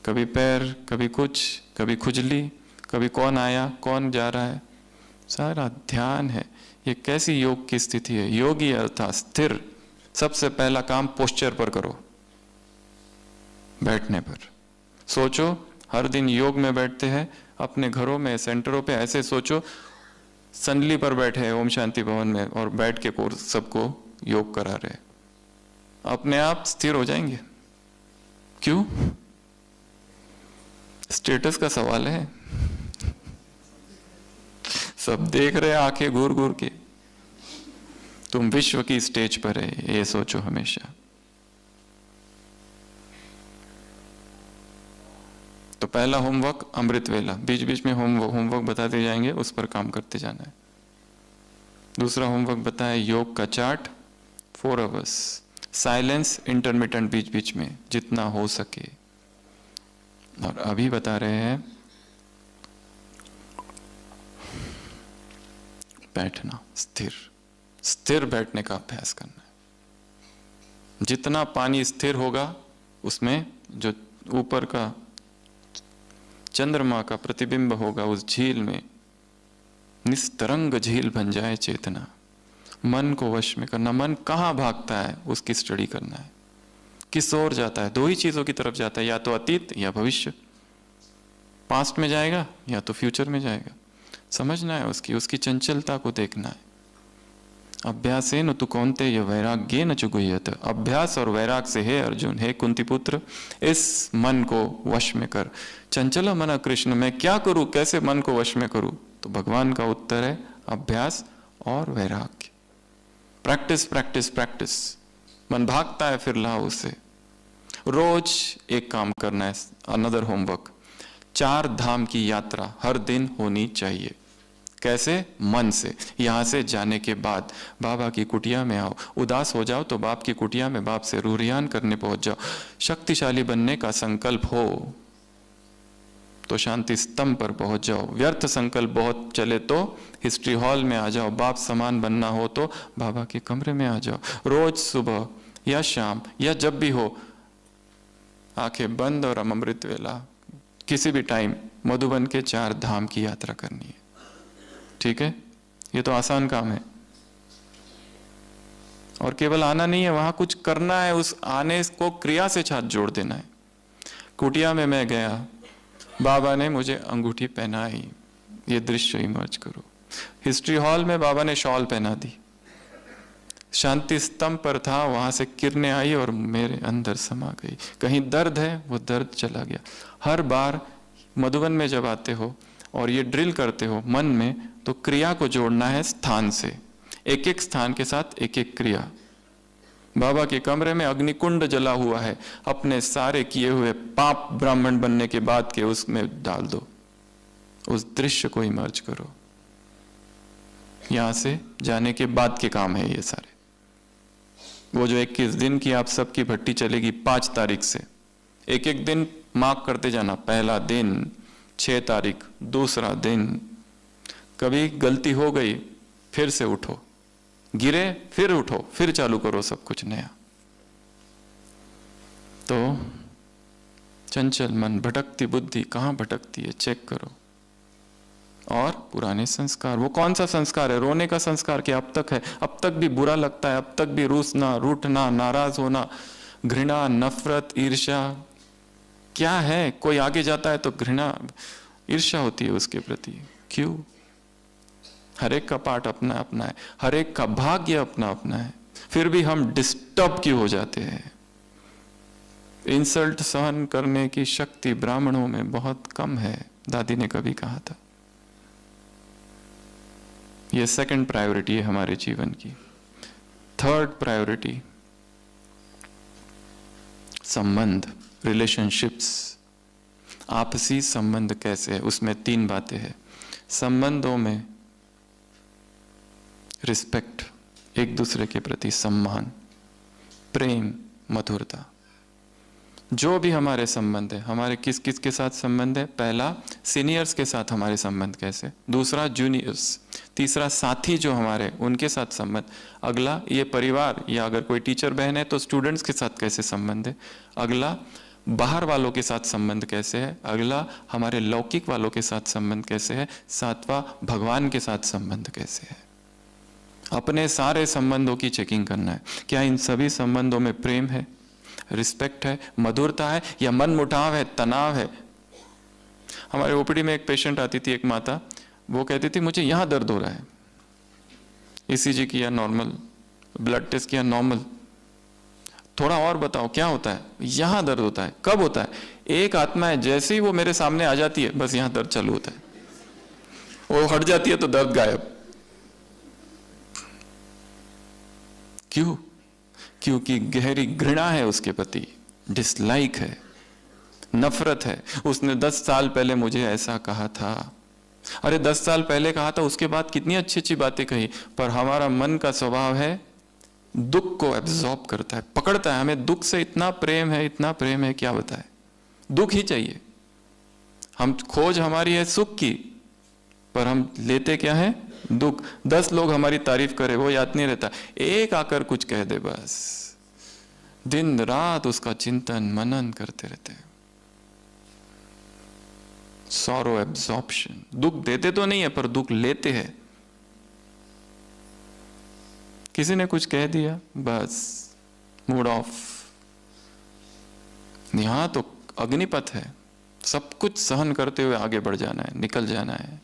A: कभी पैर, कभी कुछ, कभी खुजली, कभी कौन आया कौन जा रहा है, सारा ध्यान है। ये कैसी योग की स्थिति है? योगी अर्थात स्थिर। सबसे पहला काम पोस्चर पर करो, बैठने पर। सोचो, हर दिन योग में बैठते हैं, अपने घरों में, सेंटरों पे ऐसे सोचो संडली पर बैठे हैं ओम शांति भवन में और बैठ के कोर्स सबको योग करा रहे, अपने आप स्थिर हो जाएंगे। क्यों? स्टेटस का सवाल है। सब देख रहे, आंखें घूर घूर के। तुम विश्व की स्टेज पर है, ये सोचो हमेशा। तो पहला होमवर्क अमृत वेला, बीच बीच में होमवर्क बताते जाएंगे, उस पर काम करते जाना है। दूसरा होमवर्क बताया योग का चार्ट, 4 आवर्स साइलेंस, इंटरमिटेंट बीच बीच में जितना हो सके। और अभी बता रहे हैं बैठना, स्थिर स्थिर बैठने का अभ्यास करना है। जितना पानी स्थिर होगा उसमें जो ऊपर का चंद्रमा का प्रतिबिंब होगा, उस झील में निस्तरंग झील बन जाए चेतना। मन को वश में करना। मन कहाँ भागता है उसकी स्टडी करना है। किस ओर जाता है? 2 ही चीजों की तरफ जाता है, या तो अतीत या भविष्य। पास्ट में जाएगा या तो फ्यूचर में जाएगा। समझना है उसकी चंचलता को देखना है। अभ्यासेन तु कौन्तेय वैराग्येन च गुह्यते। अभ्यास और वैराग से, हे अर्जुन, हे कुंती पुत्र, इस मन को वश में कर। चंचल मन कृष्ण, मैं क्या करूं, कैसे मन को वश में करूं? तो भगवान का उत्तर है अभ्यास और वैराग्य। Practice practice practice. मन भागता है, फिर लाओ उसे। रोज एक काम करना है, अनदर होमवर्क। 4 धाम की यात्रा हर दिन होनी चाहिए। कैसे? मन से। यहां से जाने के बाद बाबा की कुटिया में आओ। उदास हो जाओ तो बाप की कुटिया में बाप से रूरियान करने पहुंच जाओ। शक्तिशाली बनने का संकल्प हो तो शांति स्तंभ पर पहुंच जाओ। व्यर्थ संकल्प बहुत चले तो हिस्ट्री हॉल में आ जाओ। बाप समान बनना हो तो बाबा के कमरे में आ जाओ। रोज सुबह या शाम या जब भी हो, आंखें बंद और अमृत वेला, किसी भी टाइम मधुबन के 4 धाम की यात्रा करनी है। ठीक है? ये तो आसान काम है। और केवल आना नहीं है, वहां कुछ करना है। उस आने को क्रिया से साथ जोड़ देना है। कुटिया में मैं गया, बाबा ने मुझे अंगूठी पहनाई, ये दृश्य इमर्ज करो। हिस्ट्री हॉल में बाबा ने शॉल पहना दी। शांति स्तंभ पर था, वहां से किरणें आई और मेरे अंदर समा गई। कहीं दर्द है, वो दर्द चला गया। हर बार मधुबन में जब आते हो और ये ड्रिल करते हो मन में, तो क्रिया को जोड़ना है स्थान से। एक एक स्थान के साथ एक एक क्रिया। बाबा के कमरे में अग्निकुंड जला हुआ है, अपने सारे किए हुए पाप ब्राह्मण बनने के बाद के उसमें डाल दो। उस दृश्य को इमर्ज करो। यहां से जाने के बाद के काम है ये सारे। वो जो 21 दिन की आप सबकी भट्टी चलेगी 5 तारीख से, एक एक दिन मार्क करते जाना। पहला दिन, 6 तारीख, दूसरा दिन। कभी गलती हो गई, फिर से उठो, गिरे फिर उठो, फिर चालू करो सब कुछ नया। तो चंचल मन, भटकती बुद्धि कहां भटकती है चेक करो। और पुराने संस्कार। वो कौन सा संस्कार है? रोने का संस्कार क्या अब तक है? अब तक भी बुरा लगता है, अब तक भी रूसना, रूठना, नाराज होना, घृणा, नफरत, ईर्ष्या क्या है? कोई आगे जाता है तो घृणा, ईर्ष्या होती है उसके प्रति। क्यों? हर एक का पाठ अपना अपना है, हर एक का भाग्य अपना अपना है, फिर भी हम डिस्टर्ब क्यों हो जाते हैं? इंसल्ट सहन करने की शक्ति ब्राह्मणों में बहुत कम है, दादी ने कभी कहा था। ये सेकंड प्रायोरिटी है हमारे जीवन की। थर्ड प्रायोरिटी संबंध, रिलेशनशिप्स। आपसी संबंध कैसे है? उसमें 3 बातें हैं। संबंधों में रिस्पेक्ट, एक दूसरे के प्रति सम्मान, प्रेम, मधुरता। जो भी हमारे संबंध है, हमारे किस किस के साथ संबंध है? पहला, सीनियर्स के साथ हमारे संबंध कैसे? दूसरा, जूनियर्स। तीसरा, साथी जो हमारे, उनके साथ संबंध। अगला, ये परिवार, या अगर कोई टीचर बहन है तो स्टूडेंट्स के साथ कैसे संबंध है? अगला, बाहर वालों के साथ संबंध कैसे है? अगला, हमारे लौकिक वालों के साथ संबंध कैसे है? सातवां, भगवान के साथ संबंध कैसे है? अपने सारे संबंधों की चेकिंग करना है। क्या इन सभी संबंधों में प्रेम है, रिस्पेक्ट है, मधुरता है, या मन मुटाव है, तनाव है? हमारे ओपीडी में एक पेशेंट आती थी, एक माता, वो कहती थी मुझे यहां दर्द हो रहा है, ईसीजी किया नॉर्मल, ब्लड टेस्ट किया नॉर्मल, थोड़ा और बताओ क्या होता है? यहां दर्द होता है। कब होता है? एक आत्मा है, जैसे ही वो मेरे सामने आ जाती है बस यहां दर्द चालू होता है, वो हट जाती है तो दर्द गायब। क्यों? क्योंकि गहरी घृणा है उसके प्रति, डिसलाइक है, नफरत है। उसने 10 साल पहले मुझे ऐसा कहा था। अरे 10 साल पहले कहा था, उसके बाद कितनी अच्छी अच्छी बातें कही, पर हमारा मन का स्वभाव है दुख को एब्जॉर्ब करता है, पकड़ता है। हमें दुख से इतना प्रेम है, इतना प्रेम है, क्या बताए, दुख ही चाहिए। हम खोज हमारी है सुख की, पर हम लेते क्या है? दुख। 10 लोग हमारी तारीफ करे वो याद नहीं रहता, एक आकर कुछ कह दे बस दिन रात उसका चिंतन मनन करते रहते हैं। Sorrow absorption. दुख देते तो नहीं है पर दुख लेते हैं। किसी ने कुछ कह दिया बस मूड ऑफ। यहां तो अग्निपथ है, सब कुछ सहन करते हुए आगे बढ़ जाना है, निकल जाना है।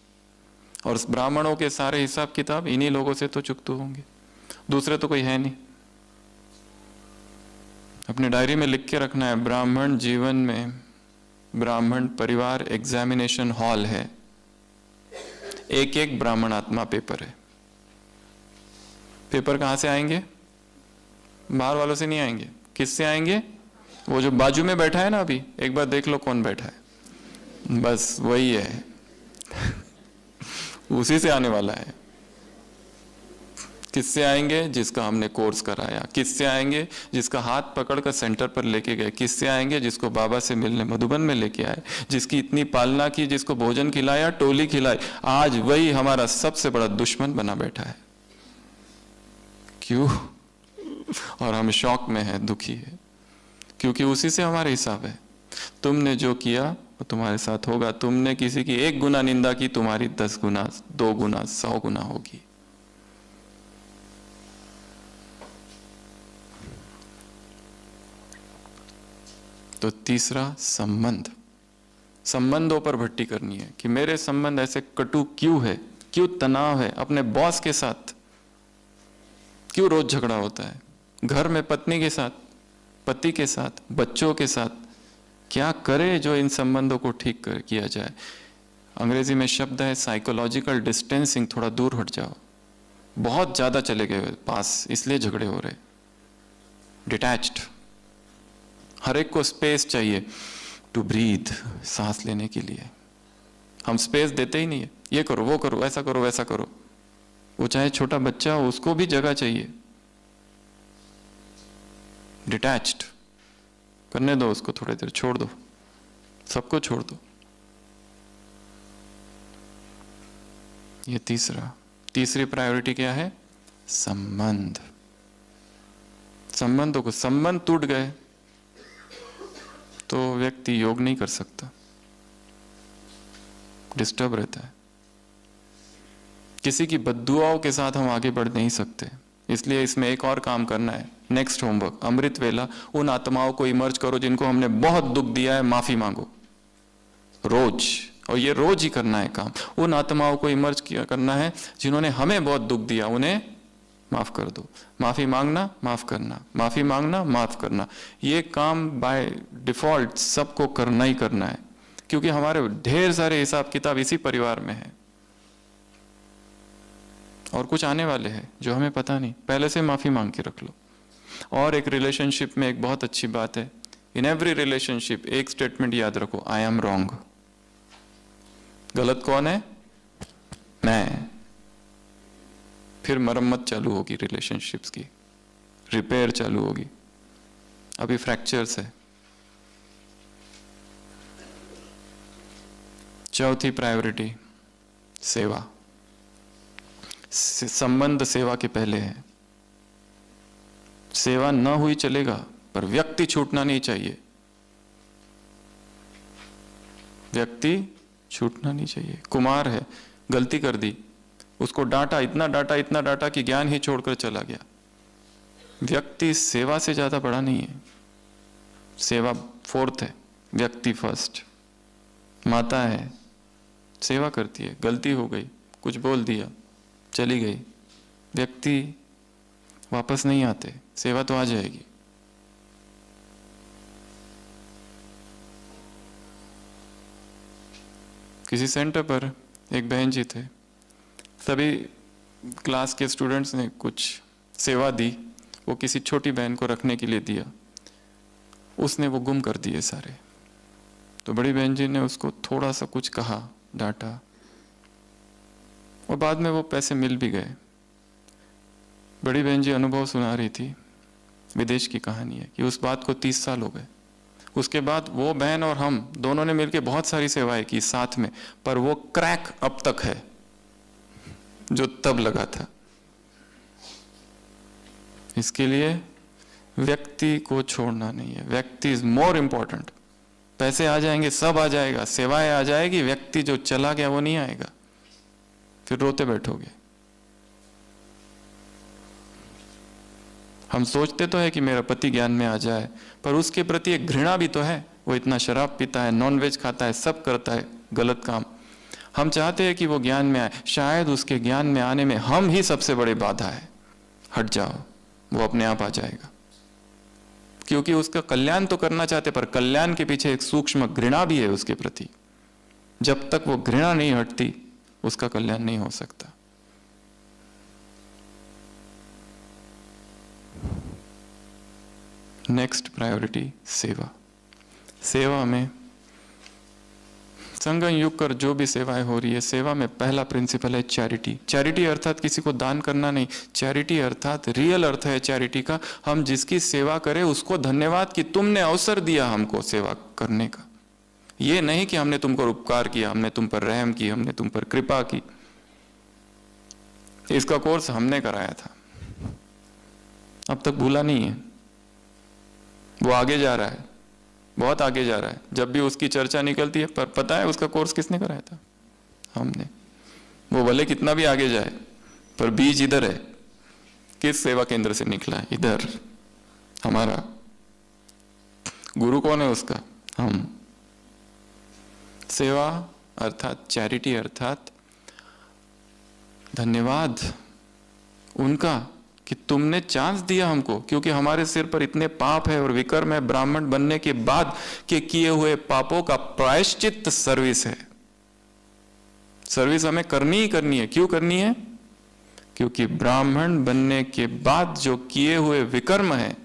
A: और ब्राह्मणों के सारे हिसाब किताब इन्हीं लोगों से तो चुकते होंगे, दूसरे तो कोई है नहीं। अपने डायरी में लिख के रखना है, ब्राह्मण जीवन में ब्राह्मण परिवार एग्जामिनेशन हॉल है, एक एक ब्राह्मण आत्मा पेपर है। पेपर कहां से आएंगे? बाहर वालों से नहीं आएंगे। किससे आएंगे? वो जो बाजू में बैठा है ना, अभी एक बार देख लो कौन बैठा है, बस वही है उसी से आने वाला है। किससे आएंगे? जिसका हमने कोर्स कराया। किससे आएंगे? जिसका हाथ पकड़कर सेंटर पर लेके गए। किससे आएंगे? जिसको बाबा से मिलने मधुबन में लेके आए, जिसकी इतनी पालना की, जिसको भोजन खिलाया, टोली खिलाई। आज वही हमारा सबसे बड़ा दुश्मन बना बैठा है। क्यों? और हम शौक में है, दुखी है, क्योंकि उसी से हमारे हिसाब है। तुमने जो किया वो तुम्हारे साथ होगा। तुमने किसी की 1 गुना निंदा की, तुम्हारी 10 गुना, 2 गुना, 100 गुना होगी। तो तीसरा, संबंध। संबंधों पर भट्टी करनी है कि मेरे संबंध ऐसे कटु क्यों है, क्यों तनाव है। अपने बॉस के साथ क्यों रोज झगड़ा होता है, घर में पत्नी के साथ, पति के साथ, बच्चों के साथ। क्या करे जो इन संबंधों को ठीक किया जाए। अंग्रेजी में शब्द है साइकोलॉजिकल डिस्टेंसिंग। थोड़ा दूर हट जाओ, बहुत ज्यादा चले गए पास, इसलिए झगड़े हो रहे। डिटैच्ड। हर एक को स्पेस चाहिए टू ब्रीथ, सांस लेने के लिए। हम स्पेस देते ही नहीं है। ये करो, वो करो, ऐसा करो, वैसा करो। वो चाहे छोटा बच्चा हो, उसको भी जगह चाहिए। डिटैच्ड। करने दो उसको, थोड़ी देर छोड़ दो, सबको छोड़ दो। ये तीसरी प्रायोरिटी क्या है? संबंध। संबंधों को, संबंध टूट गए तो व्यक्ति योग नहीं कर सकता, डिस्टर्ब रहता है। किसी की बद्दुआओं के साथ हम आगे बढ़ नहीं सकते, इसलिए इसमें एक और काम करना है। नेक्स्ट होमवर्क, अमृत वेला, उन आत्माओं को इमर्ज करो जिनको हमने बहुत दुख दिया है, माफी मांगो रोज, और ये रोज ही करना है काम। उन आत्माओं को इमर्ज किया करना है जिन्होंने हमें बहुत दुख दिया, उन्हें माफ कर दो। माफी मांगना, माफ करना, माफी मांगना, माफ करना, ये काम बाय डिफॉल्ट सबको करना ही करना है, क्योंकि हमारे ढेर सारे हिसाब किताब इसी परिवार में है, और कुछ आने वाले हैं जो हमें पता नहीं। पहले से माफी मांग के रख लो। और एक रिलेशनशिप में एक बहुत अच्छी बात है, इन एवरी रिलेशनशिप एक स्टेटमेंट याद रखो, आई एम रॉन्ग। गलत कौन है? मैं। फिर मरम्मत चालू होगी, रिलेशनशिप्स की रिपेयर चालू होगी। अभी फ्रैक्चर्स है। चौथी प्रायोरिटी, सेवा। संबंध सेवा के पहले है। सेवा न हुई चलेगा, पर व्यक्ति छूटना नहीं चाहिए, व्यक्ति छूटना नहीं चाहिए। कुमार है, गलती कर दी, उसको डांटा, इतना डांटा, इतना डांटा कि ज्ञान ही छोड़कर चला गया। व्यक्ति सेवा से ज्यादा बड़ा नहीं है, सेवा फोर्थ है, व्यक्ति फर्स्ट। माता है, सेवा करती है, गलती हो गई, कुछ बोल दिया, चली गई, व्यक्ति वापस नहीं आते, सेवा तो आ जाएगी। किसी सेंटर पर एक बहन जी थे, सभी क्लास के स्टूडेंट्स ने कुछ सेवा दी, वो किसी छोटी बहन को रखने के लिए दिया, उसने वो गुम कर दिए सारे। तो बड़ी बहन जी ने उसको थोड़ा सा कुछ कहा, डांटा, और बाद में वो पैसे मिल भी गए। बड़ी बहन जी अनुभव सुना रही थी, विदेश की कहानी है, कि उस बात को 30 साल हो गए। उसके बाद वो बहन और हम दोनों ने मिलकर बहुत सारी सेवाएं की साथ में, पर वो क्रैक अब तक है जो तब लगा था। इसके लिए व्यक्ति को छोड़ना नहीं है, व्यक्ति इज मोर इंपॉर्टेंट। पैसे आ जाएंगे, सब आ जाएगा, सेवाएं आ जाएगी, व्यक्ति जो चला गया वो नहीं आएगा, फिर रोते बैठोगे। हम सोचते तो है कि मेरा पति ज्ञान में आ जाए, पर उसके प्रति एक घृणा भी तो है। वो इतना शराब पीता है, नॉनवेज खाता है, सब करता है गलत काम। हम चाहते हैं कि वो ज्ञान में आए, शायद उसके ज्ञान में आने में हम ही सबसे बड़े बाधा है। हट जाओ, वो अपने आप आ जाएगा, क्योंकि उसका कल्याण तो करना चाहते, पर कल्याण के पीछे एक सूक्ष्म घृणा भी है उसके प्रति। जब तक वो घृणा नहीं हटती, उसका कल्याण नहीं हो सकता। नेक्स्ट प्रायोरिटी, सेवा। सेवा में संगम युग कर जो भी सेवाएं हो रही है, सेवा में पहला प्रिंसिपल है चैरिटी। चैरिटी अर्थात किसी को दान करना नहीं, चैरिटी अर्थात रियल अर्थ है चैरिटी का, हम जिसकी सेवा करें उसको धन्यवाद कि तुमने अवसर दिया हमको सेवा करने का। ये नहीं कि हमने तुमको उपकार किया, हमने तुम पर रहम की, हमने तुम पर कृपा की। इसका कोर्स हमने कराया था, अब तक भूला नहीं है। वो आगे जा रहा है, बहुत आगे जा रहा है। जब भी उसकी चर्चा निकलती है, पर पता है उसका कोर्स किसने कराया था? हमने। वो भले कितना भी आगे जाए, पर बीज इधर है। किस सेवा केंद्र से निकला है? इधर। हमारा गुरु कौन है उसका? हम। सेवा अर्थात चैरिटी अर्थात धन्यवाद उनका कि तुमने चांस दिया हमको, क्योंकि हमारे सिर पर इतने पाप है और विकर्म है ब्राह्मण बनने के बाद के किए हुए पापों का प्रायश्चित सर्विस है। सर्विस हमें करनी ही करनी है। क्यों करनी है? क्योंकि ब्राह्मण बनने के बाद जो किए हुए विकर्म है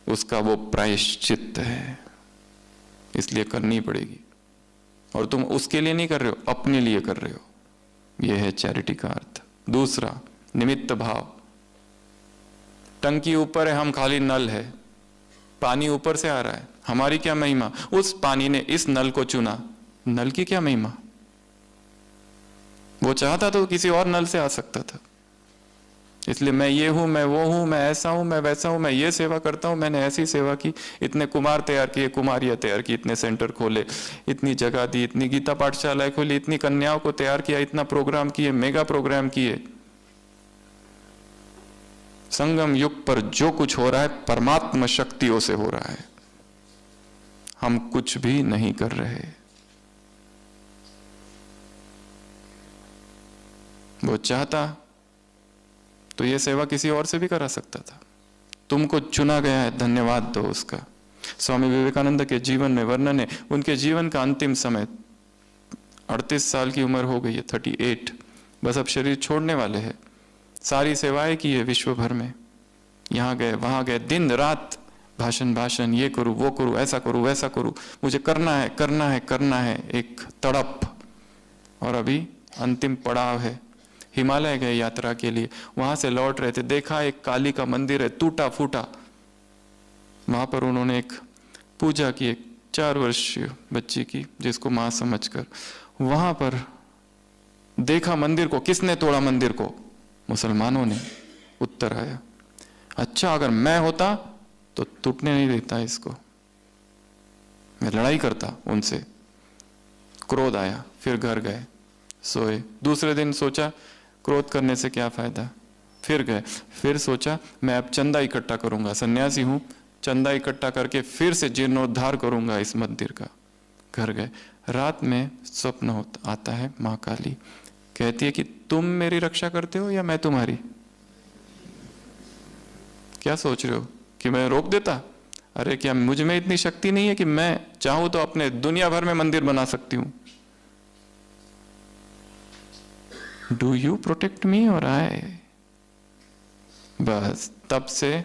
A: उसका वो प्रायश्चित है, इसलिए करनी पड़ेगी। और तुम उसके लिए नहीं कर रहे हो, अपने लिए कर रहे हो। यह है चैरिटी का अर्थ। दूसरा, निमित्त भाव। टंकी ऊपर है, हम खाली नल है, पानी ऊपर से आ रहा है, हमारी क्या महिमा? उस पानी ने इस नल को चुना, नल की क्या महिमा? वो चाहता तो किसी और नल से आ सकता था, इसलिए मैं ये हूं, मैं वो हूं, मैं ऐसा हूं, मैं वैसा हूं, मैं ये सेवा करता हूं, मैंने ऐसी सेवा की, इतने कुमार तैयार किए, कुमारियां तैयार की, इतने सेंटर खोले, इतनी जगह दी, इतनी गीता पाठशालाएं खोली, इतनी कन्याओं को तैयार किया, इतना प्रोग्राम किए, मेगा प्रोग्राम किए। संगम युग पर जो कुछ हो रहा है परमात्मा शक्तियों से हो रहा है, हम कुछ भी नहीं कर रहे। वो चाहता तो ये सेवा किसी और से भी करा सकता था। तुमको चुना गया है, धन्यवाद दो उसका। स्वामी विवेकानंद के जीवन में वर्णन है, उनके जीवन का अंतिम समय 38 साल की उम्र हो गई है, 38, बस अब शरीर छोड़ने वाले हैं। सारी सेवाएं की है विश्व भर में, यहाँ गए वहां गए, दिन रात भाषण भाषण, ये करूं वो करूं, ऐसा करूं वैसा करूं, मुझे करना है करना है करना है, एक तड़प। और अभी अंतिम पड़ाव है, हिमालय गए यात्रा के लिए, वहां से लौट रहे थे, देखा एक काली का मंदिर है टूटा फूटा, वहां पर उन्होंने एक पूजा की, एक 4 वर्षीय बच्ची की, जिसको मां समझकर। वहां पर देखा मंदिर को, किसने तोड़ा मंदिर को? मुसलमानों ने। उत्तर आया, अच्छा अगर मैं होता तो टूटने नहीं देता इसको, मैं लड़ाई करता उनसे। क्रोध आया, फिर घर गए, सोए। दूसरे दिन सोचा क्रोध करने से क्या फायदा, फिर गए, फिर सोचा मैं अब चंदा इकट्ठा करूंगा, सन्यासी हूं, चंदा इकट्ठा करके फिर से जीर्णोद्धार करूंगा इस मंदिर का। घर गए, रात में स्वप्न आता है, मां काली कहती है कि तुम मेरी रक्षा करते हो या मैं तुम्हारी? क्या सोच रहे हो कि मैं रोक देता? अरे क्या मुझ में इतनी शक्ति नहीं है कि मैं चाहूं तो अपने दुनिया भर में मंदिर बना सकती हूं? डू यू प्रोटेक्ट मी और आई? बस तब से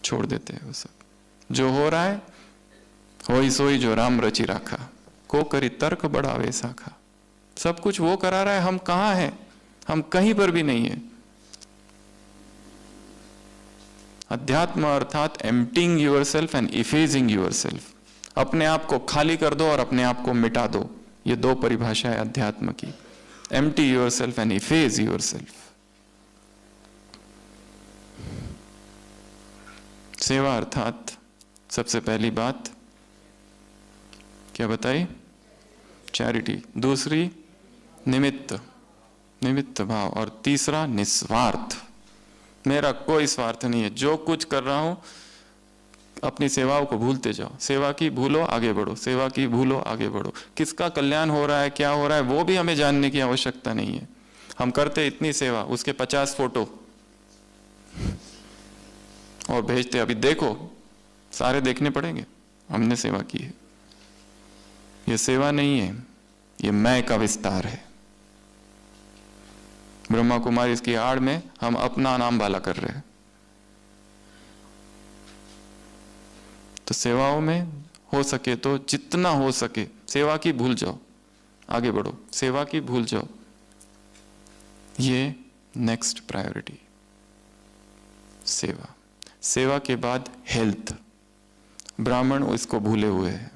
A: छोड़ देते हैं वो सब। जो हो रहा है होई सोई जो राम रची राखा, को करी तर्क बढ़ावे साखा। सब कुछ वो करा रहा है, हम कहां हैं? हम कहीं पर भी नहीं है। अध्यात्म अर्थात एम्प्टिंग योरसेल्फ एंड इफेजिंग योरसेल्फ, अपने आप को खाली कर दो और अपने आप को मिटा दो। ये 2 परिभाषा है अध्यात्म की, एम्प्टी योरसेल्फ एंड इफेज योरसेल्फ। सेवा अर्थात सबसे पहली बात क्या बताई? चैरिटी। दूसरी निमित्त, निमित्त भाव। और तीसरा निस्वार्थ, मेरा कोई स्वार्थ नहीं है, जो कुछ कर रहा हूं अपनी सेवाओं को भूलते जाओ। सेवा की भूलो आगे बढ़ो, सेवा की भूलो आगे बढ़ो। किसका कल्याण हो रहा है, क्या हो रहा है, वो भी हमें जानने की आवश्यकता नहीं है। हम करते इतनी सेवा, उसके 50 फोटो और भेजते, अभी देखो, सारे देखने पड़ेंगे, हमने सेवा की है। ये सेवा नहीं है, ये मैं का विस्तार है। ब्रह्मा कुमारी इसकी आड़ में हम अपना नाम बाला कर रहे हैं। तो सेवाओं में हो सके तो जितना हो सके सेवा की भूल जाओ, आगे बढ़ो, सेवा की भूल जाओ। ये नेक्स्ट प्रायोरिटी सेवा। सेवा के बाद हेल्थ। ब्राह्मण इसको भूले हुए हैं,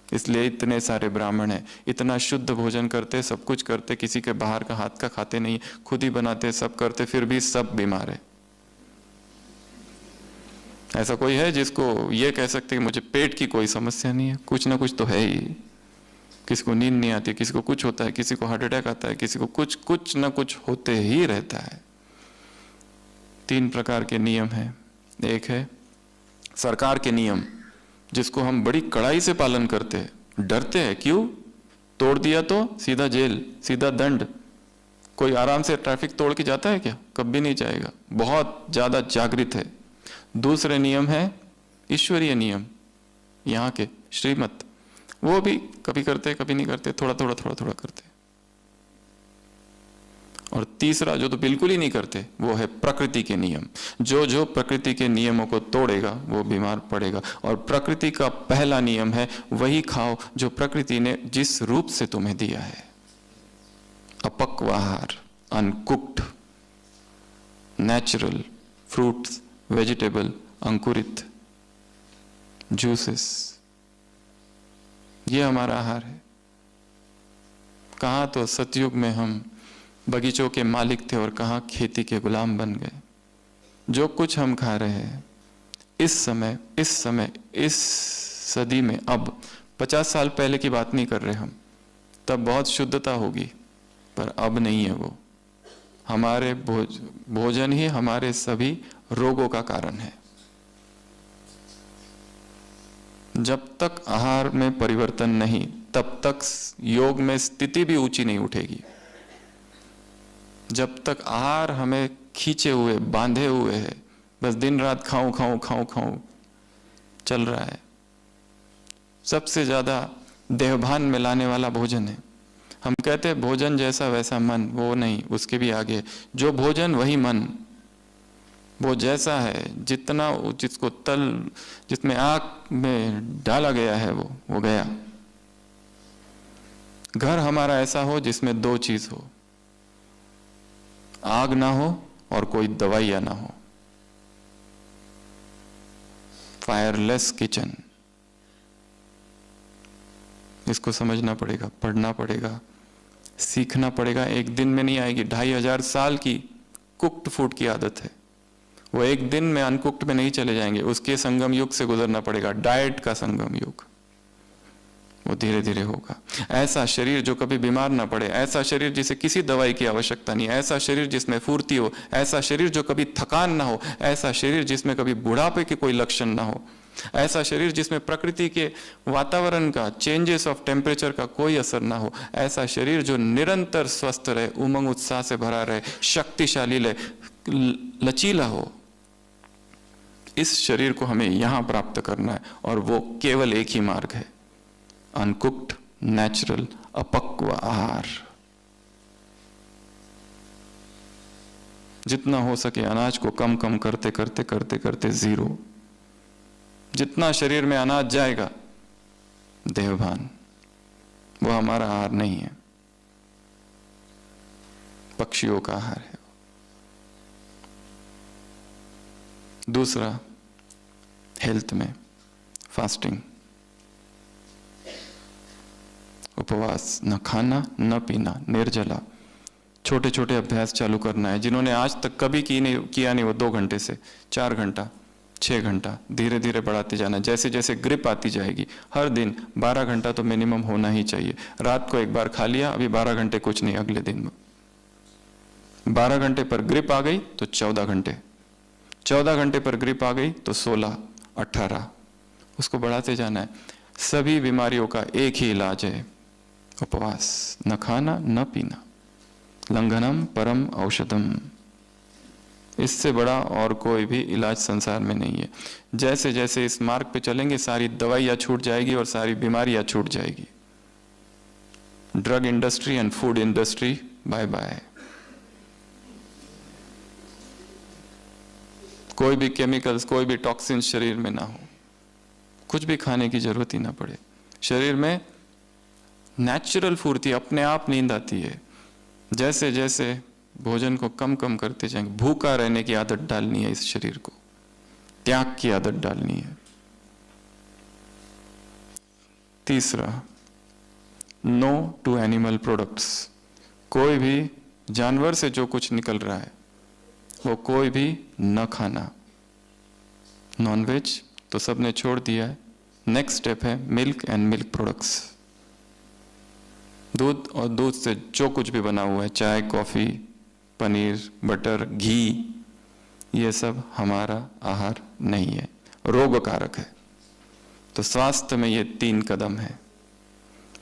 A: इसलिए इतने सारे ब्राह्मण हैं, इतना शुद्ध भोजन करते, सब कुछ करते, किसी के बाहर का हाथ का खाते नहीं, खुद ही बनाते, सब करते, फिर भी सब बीमार है। ऐसा कोई है जिसको ये कह सकते कि मुझे पेट की कोई समस्या नहीं है? कुछ ना कुछ तो है ही। किसी को नींद नहीं आती, किसी को कुछ होता है, किसी को हार्ट अटैक आता है, किसी को कुछ ना कुछ होते ही रहता है। 3 प्रकार के नियम हैं। एक है सरकार के नियम, जिसको हम बड़ी कड़ाई से पालन करते हैं, डरते हैं। क्यों? तोड़ दिया तो सीधा जेल, सीधा दंड। कोई आराम से ट्रैफिक तोड़ के जाता है क्या? कभी नहीं जाएगा, बहुत ज्यादा जागृत है। दूसरे नियम है ईश्वरीय नियम, यहाँ के श्रीमत, वो भी कभी करते कभी नहीं करते, थोड़ा थोड़ा करते। और तीसरा जो तो बिल्कुल ही नहीं करते, वो है प्रकृति के नियम। जो जो प्रकृति के नियमों को तोड़ेगा वो बीमार पड़ेगा। और प्रकृति का पहला नियम है वही खाओ जो प्रकृति ने जिस रूप से तुम्हें दिया है। अपक्वाहार, अनकुक्ड, नेचुरल फ्रूट्स, वेजिटेबल, अंकुरित, जूसेस, ये हमारा आहार है। कहाँ तो सतयुग में हम बगीचों के मालिक थे और कहाँ खेती के गुलाम बन गए। जो कुछ हम खा रहे हैं इस समय इस सदी में, अब 50 साल पहले की बात नहीं कर रहे हम, तब बहुत शुद्धता होगी, पर अब नहीं है वो। हमारे भोजन ही हमारे सभी रोगों का कारण है। जब तक आहार में परिवर्तन नहीं, तब तक योग में स्थिति भी ऊंची नहीं उठेगी। जब तक आहार हमें खींचे हुए, बांधे हुए है, बस दिन रात खाऊं खाऊं खाऊं खाऊं चल रहा है। सबसे ज्यादा देहभान में लाने वाला भोजन है। हम कहते हैं भोजन जैसा वैसा मन, वो नहीं, उसके भी आगे। जो भोजन वही मन। वो जैसा है, जितना जिसको जिसमें आग में डाला गया है वो गया। घर हमारा ऐसा हो जिसमें दो चीज हो, आग ना हो और कोई दवाइयां ना हो। Fireless kitchen. इसको समझना पड़ेगा, पढ़ना पड़ेगा, सीखना पड़ेगा। एक दिन में नहीं आएगी। 2500 साल की कुक्ड फूड की आदत है, वो एक दिन में अनकुक्ड में नहीं चले जाएंगे। उसके संगम युग से गुजरना पड़ेगा, डाइट का संगम युग। वो धीरे धीरे होगा। ऐसा शरीर जो कभी बीमार ना पड़े, ऐसा शरीर जिसे किसी दवाई की आवश्यकता नहीं, ऐसा शरीर जिसमें फुर्ती हो, ऐसा शरीर जो कभी थकान ना हो, ऐसा शरीर जिसमें कभी बुढ़ापे के कोई लक्षण ना हो, ऐसा शरीर जिसमें प्रकृति के वातावरण का, चेंजेस ऑफ टेम्परेचर का कोई असर ना हो, ऐसा शरीर जो निरंतर स्वस्थ रहे, उमंग उत्साह से भरा रहे, शक्तिशाली लचीला हो। इस शरीर को हमें यहां प्राप्त करना है, और वो केवल एक ही मार्ग है, अनकुक्ड, नेचुरल, अपक्व आहार। जितना हो सके अनाज को कम कम करते करते करते करते जीरो। जितना शरीर में अनाज जाएगा, देहभान, वो हमारा आहार नहीं है, पक्षियों का आहार है। दूसरा, हेल्थ में फास्टिंग, उपवास, न खाना न पीना, निर्जला। छोटे छोटे अभ्यास चालू करना है। जिन्होंने आज तक कभी किया नहीं, वो 2 घंटे से 4 घंटा, 6 घंटा, धीरे धीरे बढ़ाते जाना। जैसे जैसे ग्रिप आती जाएगी, हर दिन 12 घंटा तो मिनिमम होना ही चाहिए। रात को एक बार खा लिया, अभी 12 घंटे कुछ नहीं, अगले दिन में 12 घंटे पर ग्रिप आ गई तो 14 घंटे, 14 घंटे पर ग्रिप आ गई तो 16, 18, उसको बढ़ाते जाना है। सभी बीमारियों का एक ही इलाज है, उपवास, न खाना न पीना। लंघनम परम औषधम। इससे बड़ा और कोई भी इलाज संसार में नहीं है। जैसे जैसे इस मार्ग पे चलेंगे, सारी दवाइयां छूट जाएगी और सारी बीमारियां छूट जाएगी। Drug industry and food industry, bye bye. कोई भी केमिकल्स, कोई भी टॉक्सिन शरीर में ना हो, कुछ भी खाने की जरूरत ही ना पड़े। शरीर में नेचुरल फुर्ती, अपने आप नींद आती है। जैसे जैसे भोजन को कम कम करते जाएंगे, भूखा रहने की आदत डालनी है, इस शरीर को त्याग की आदत डालनी है। तीसरा, नो टू एनिमल प्रोडक्ट्स। कोई भी जानवर से जो कुछ निकल रहा है वो कोई भी न खाना। नॉनवेज तो सबने छोड़ दिया है। नेक्स्ट स्टेप है मिल्क एंड मिल्क प्रोडक्ट्स। दूध और दूध से जो कुछ भी बना हुआ है, चाय, कॉफी, पनीर, बटर, घी, ये सब हमारा आहार नहीं है, रोगकारक है। तो स्वास्थ्य में ये 3 कदम है।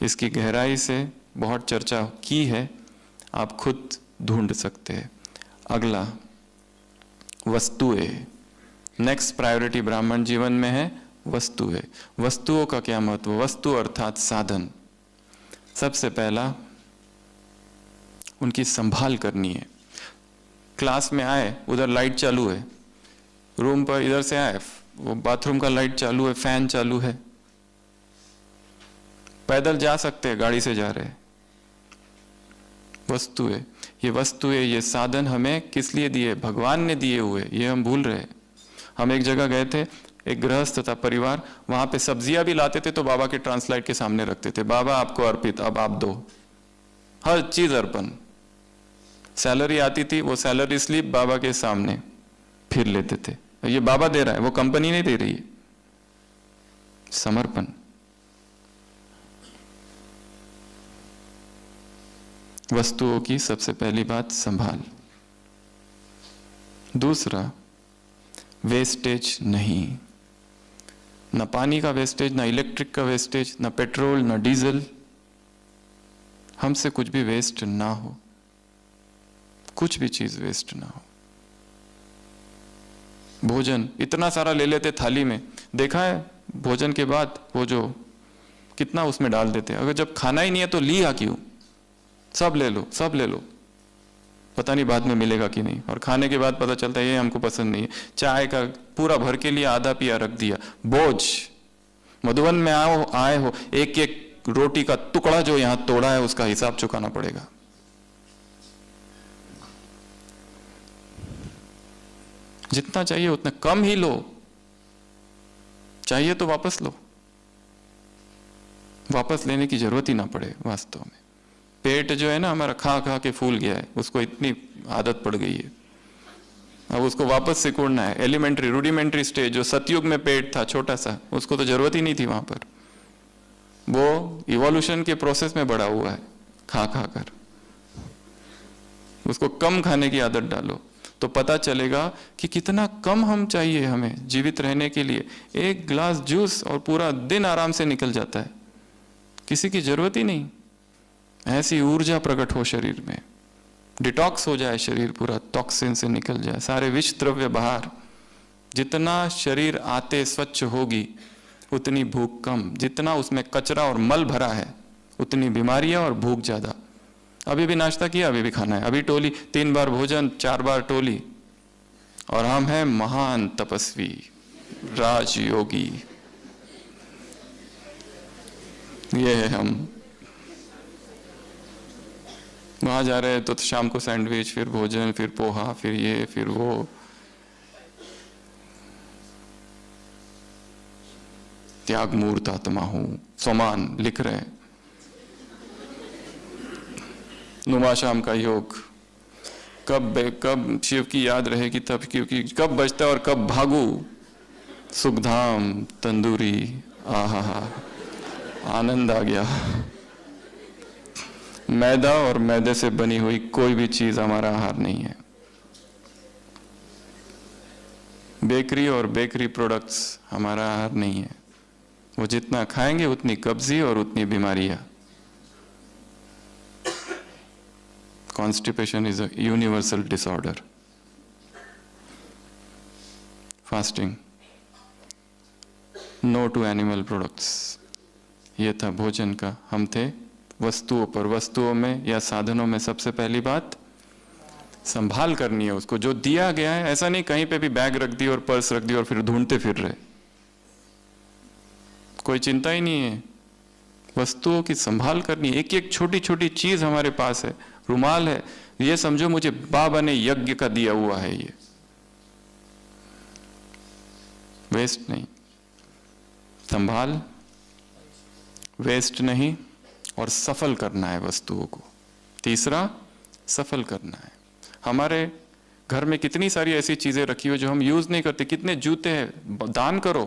A: इसकी गहराई से बहुत चर्चा की है, आप खुद ढूंढ सकते हैं। अगला, वस्तुएं। नेक्स्ट प्रायोरिटी ब्राह्मण जीवन में है वस्तुएं। वस्तुओं का क्या महत्व? वस्तु अर्थात साधन। सबसे पहला, उनकी संभाल करनी है। क्लास में आए, उधर लाइट चालू है, रूम पर इधर से आए, वो बाथरूम का लाइट चालू है, फैन चालू है। पैदल जा सकते हैं, गाड़ी से जा रहे हैं। वस्तुएं, ये वस्तुएं, ये साधन हमें किस लिए दिए? भगवान ने दिए हुए, ये हम भूल रहे हैं। हम एक जगह गए थे, एक गृहस्थ था परिवार, वहां पे सब्जियां भी लाते थे तो बाबा के ट्रांसलाइट के सामने रखते थे, बाबा आपको अर्पित, अब आप दो। हर चीज अर्पण। सैलरी आती थी, वो सैलरी स्लिप बाबा के सामने फिर लेते थे। ये बाबा दे रहा है, वो कंपनी नहीं दे रही है। समर्पण। वस्तुओं की सबसे पहली बात संभाल। दूसरा, वेस्टेज नहीं। न पानी का वेस्टेज, न इलेक्ट्रिक का वेस्टेज, न पेट्रोल, न डीजल। हमसे कुछ भी वेस्ट ना हो, कुछ भी चीज वेस्ट ना हो। भोजन इतना सारा ले लेते थाली में, देखा है भोजन के बाद वो जो कितना उसमें डाल देते हैं। अगर जब खाना ही नहीं है तो लिया क्यों? सब ले लो, सब ले लो, पता नहीं बाद में मिलेगा कि नहीं। और खाने के बाद पता चलता है ये हमको पसंद नहीं है। चाय का पूरा भर के लिए आधा पिया रख दिया। बोझ। मधुबन में आए हो, एक एक रोटी का टुकड़ा जो यहां तोड़ा है उसका हिसाब चुकाना पड़ेगा। जितना चाहिए उतना कम ही लो, चाहिए तो वापस लो, वापस लेने की जरूरत ही ना पड़े। वास्तव में पेट जो है ना हमारा, खा खा के फूल गया है, उसको इतनी आदत पड़ गई है, अब उसको वापस सिकुड़ना है। एलिमेंट्री रूडिमेंट्री स्टेज जो सतयुग में पेट था छोटा सा, उसको तो जरूरत ही नहीं थी वहां पर। वो इवोल्यूशन के प्रोसेस में बढ़ा हुआ है खा खा कर। उसको कम खाने की आदत डालो तो पता चलेगा कि कितना कम हम चाहिए हमें जीवित रहने के लिए। एक ग्लास जूस और पूरा दिन आराम से निकल जाता है, किसी की जरूरत ही नहीं। ऐसी ऊर्जा प्रकट हो शरीर में, डिटॉक्स हो जाए शरीर पूरा, टॉक्सिन से निकल जाए, सारे विष द्रव्य बाहर। जितना शरीर आते स्वच्छ होगी उतनी भूख कम। जितना उसमें कचरा और मल भरा है उतनी बीमारियां और भूख ज्यादा। अभी भी नाश्ता किया, अभी भी खाना है, अभी टोली, 3 बार भोजन, 4 बार टोली, और हम हैं महान तपस्वी राजयोगी। ये है हम। वहां जा रहे हैं तो शाम को सैंडविच, फिर भोजन, फिर पोहा, फिर ये, फिर वो। त्याग मूर्त आत्मा हूं, सोमान लिख रहे हैं। नुमा शाम का योग, कब शिव की याद रहेगी तब, क्योंकि कब बजता और कब भागू। सुखधाम तंदूरी, आहा आनंद आ गया। मैदा और मैदे से बनी हुई कोई भी चीज हमारा आहार नहीं है। बेकरी और बेकरी प्रोडक्ट्स हमारा आहार नहीं है। वो जितना खाएंगे उतनी कब्जी और उतनी बीमारियां। Constipation is a universal disorder. Fasting. No to animal products. ये था भोजन का। हम थे वस्तुओं पर। वस्तुओं में या साधनों में सबसे पहली बात संभाल करनी है उसको। जो दिया गया है, ऐसा नहीं कहीं पे भी बैग रख दी और पर्स रख दी और फिर ढूंढते फिर रहे, कोई चिंता ही नहीं है। वस्तुओं की संभाल करनी, एक एक छोटी छोटी चीज हमारे पास है। रुमाल है, ये समझो मुझे बाबा ने यज्ञ का दिया हुआ है, ये वेस्ट नहीं। संभाल, वेस्ट नहीं, और सफल करना है वस्तुओं को। तीसरा, सफल करना है। हमारे घर में कितनी सारी ऐसी चीजें रखी हुई जो हम यूज नहीं करते। कितने जूते हैं, दान करो।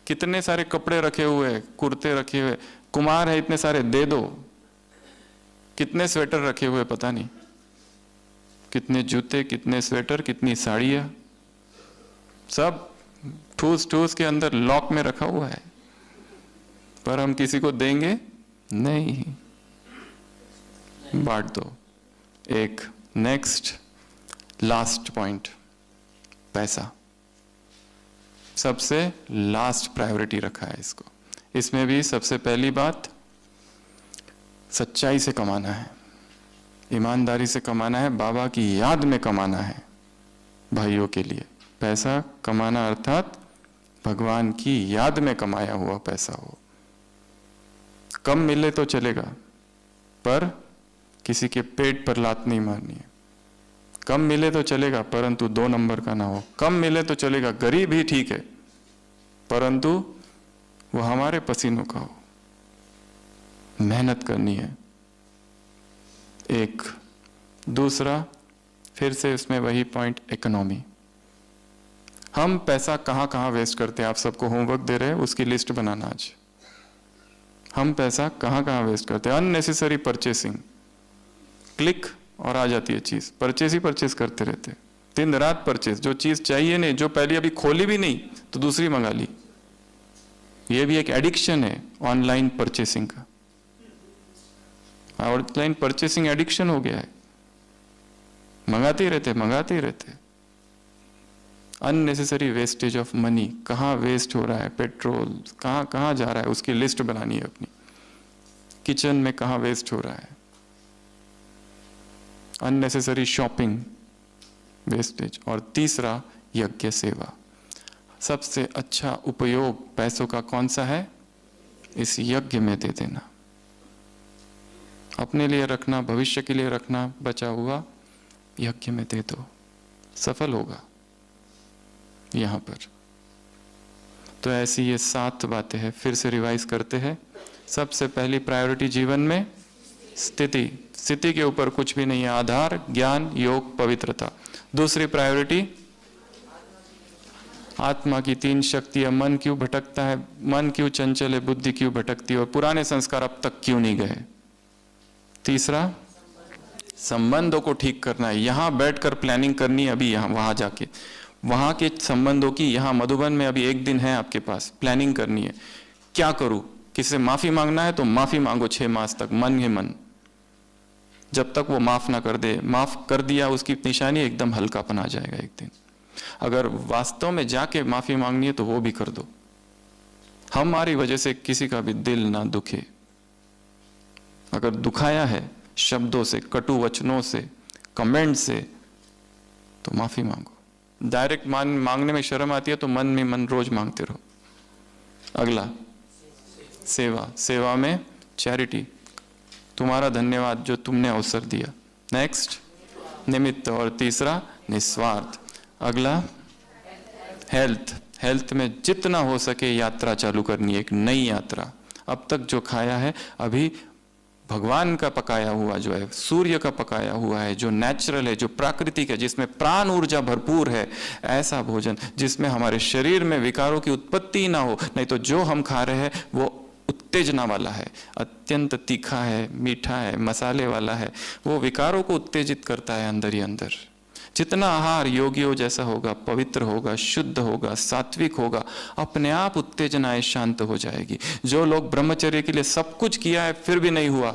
A: कितने सारे कपड़े रखे हुए, कुर्ते रखे हुए, कुमार है इतने सारे, दे दो। कितने स्वेटर रखे हुए पता नहीं, कितने जूते, कितने स्वेटर, कितनी साड़ियां, सब ठूस ठूस के अंदर लॉक में रखा हुआ है, पर हम किसी को देंगे नहीं, बांट दो। एक नेक्स्ट लास्ट पॉइंट, पैसा। सबसे लास्ट प्रायोरिटी रखा है इसको। इसमें भी सबसे पहली बात सच्चाई से कमाना है, ईमानदारी से कमाना है, बाबा की याद में कमाना है। भाइयों के लिए पैसा कमाना अर्थात भगवान की याद में कमाया हुआ पैसा हो। कम मिले तो चलेगा, पर किसी के पेट पर लात नहीं मारनी है। कम मिले तो चलेगा, परंतु 2 नंबर का ना हो। कम मिले तो चलेगा, गरीब ही ठीक है, परंतु वो हमारे पसीनों का हो। मेहनत करनी है। एक दूसरा, फिर से उसमें वही पॉइंट, इकोनॉमी। हम पैसा कहाँ कहाँ वेस्ट करते हैं, आप सबको होमवर्क दे रहे हैं, उसकी लिस्ट बनाना आज। हम पैसा कहाँ कहाँ वेस्ट करते हैं, अननेसेसरी परचेसिंग, क्लिक और आ जाती है चीज, परचेस ही परचेस करते रहते, दिन रात परचेस, जो चीज चाहिए नहीं, जो पहले अभी खोली भी नहीं तो दूसरी मंगा ली। ये भी एक एडिक्शन है ऑनलाइन परचेसिंग का, ऑनलाइन परचेसिंग एडिक्शन हो गया है, मंगाते ही रहते। अननेसेसरी वेस्टेज ऑफ मनी, कहाँ वेस्ट हो रहा है, पेट्रोल कहाँ कहाँ जा रहा है, उसकी लिस्ट बनानी है अपनी। किचन में कहाँ वेस्ट हो रहा है, अननेसेसरी शॉपिंग, वेस्टेज। और तीसरा, यज्ञ सेवा। सबसे अच्छा उपयोग पैसों का कौन सा है, इस यज्ञ में दे देना, अपने लिए रखना, भविष्य के लिए रखना, बचा हुआ यज्ञ में दे दो, सफल होगा यहां पर। तो ऐसी ये 7 बातें हैं, फिर से रिवाइज करते हैं। सबसे पहली प्रायोरिटी जीवन में स्थिति के ऊपर कुछ भी नहीं है, आधार ज्ञान योग पवित्रता। दूसरी प्रायोरिटी आत्मा की 3 शक्तियां, मन क्यों भटकता है, मन क्यों चंचल है, बुद्धि क्यों भटकती है, और पुराने संस्कार अब तक क्यों नहीं गए। तीसरा, संबंधों को ठीक करना है, यहां बैठकर प्लानिंग करनी है, अभी यहां वहां जाके वहां के संबंधों की, यहां मधुबन में अभी 1 दिन है आपके पास, प्लानिंग करनी है, क्या करूं, किसी से माफी मांगना है तो माफी मांगो 6 मास तक, मन ही मन, जब तक वो माफ ना कर दे। माफ कर दिया उसकी निशानी, एकदम हल्कापन आ जाएगा एक दिन। अगर वास्तव में जाके माफी मांगनी है तो वो भी कर दो, हमारी वजह से किसी का भी दिल ना दुखे। अगर दुखाया है शब्दों से, कटु वचनों से, कमेंट से, तो माफी मांगो। डायरेक्ट मांगने में शर्म आती है तो मन में मन रोज मांगते रहो। अगला, सेवा में चैरिटी, तुम्हारा धन्यवाद जो तुमने अवसर दिया। नेक्स्ट, निमित्त। और तीसरा, निस्वार्थ। अगला, हेल्थ में जितना हो सके यात्रा चालू करनी है, एक नई यात्रा। अब तक जो खाया है, अभी भगवान का पकाया हुआ जो है, सूर्य का पकाया हुआ है, जो नेचुरल है, जो प्राकृतिक है, जिसमें प्राण ऊर्जा भरपूर है, ऐसा भोजन जिसमें हमारे शरीर में विकारों की उत्पत्ति ना हो। नहीं तो जो हम खा रहे हैं वो उत्तेजना वाला है, अत्यंत तीखा है, मीठा है, मसाले वाला है, वो विकारों को उत्तेजित करता है अंदर ही अंदर। जितना आहार योगियों जैसा होगा, पवित्र होगा, शुद्ध होगा, सात्विक होगा, अपने आप उत्तेजनाएं शांत हो जाएगी। जो लोग ब्रह्मचर्य के लिए सब कुछ किया है फिर भी नहीं हुआ,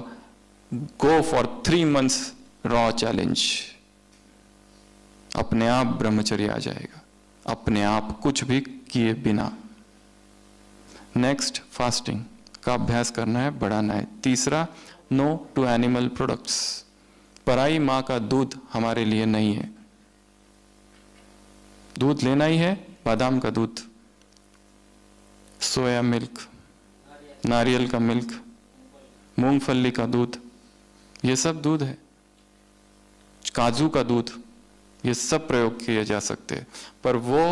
A: go for 3 months raw challenge, अपने आप ब्रह्मचर्य आ जाएगा, अपने आप कुछ भी किए बिना। नेक्स्ट, फास्टिंग का अभ्यास करना है, बढ़ाना है। तीसरा, नो टू एनिमल प्रोडक्ट्स, पराई माँ का दूध हमारे लिए नहीं है। दूध लेना ही है, बादाम का दूध, सोया मिल्क, नारियल का मिल्क, मूंगफली का दूध, ये सब दूध है, काजू का दूध, ये सब प्रयोग किए जा सकते हैं। पर वो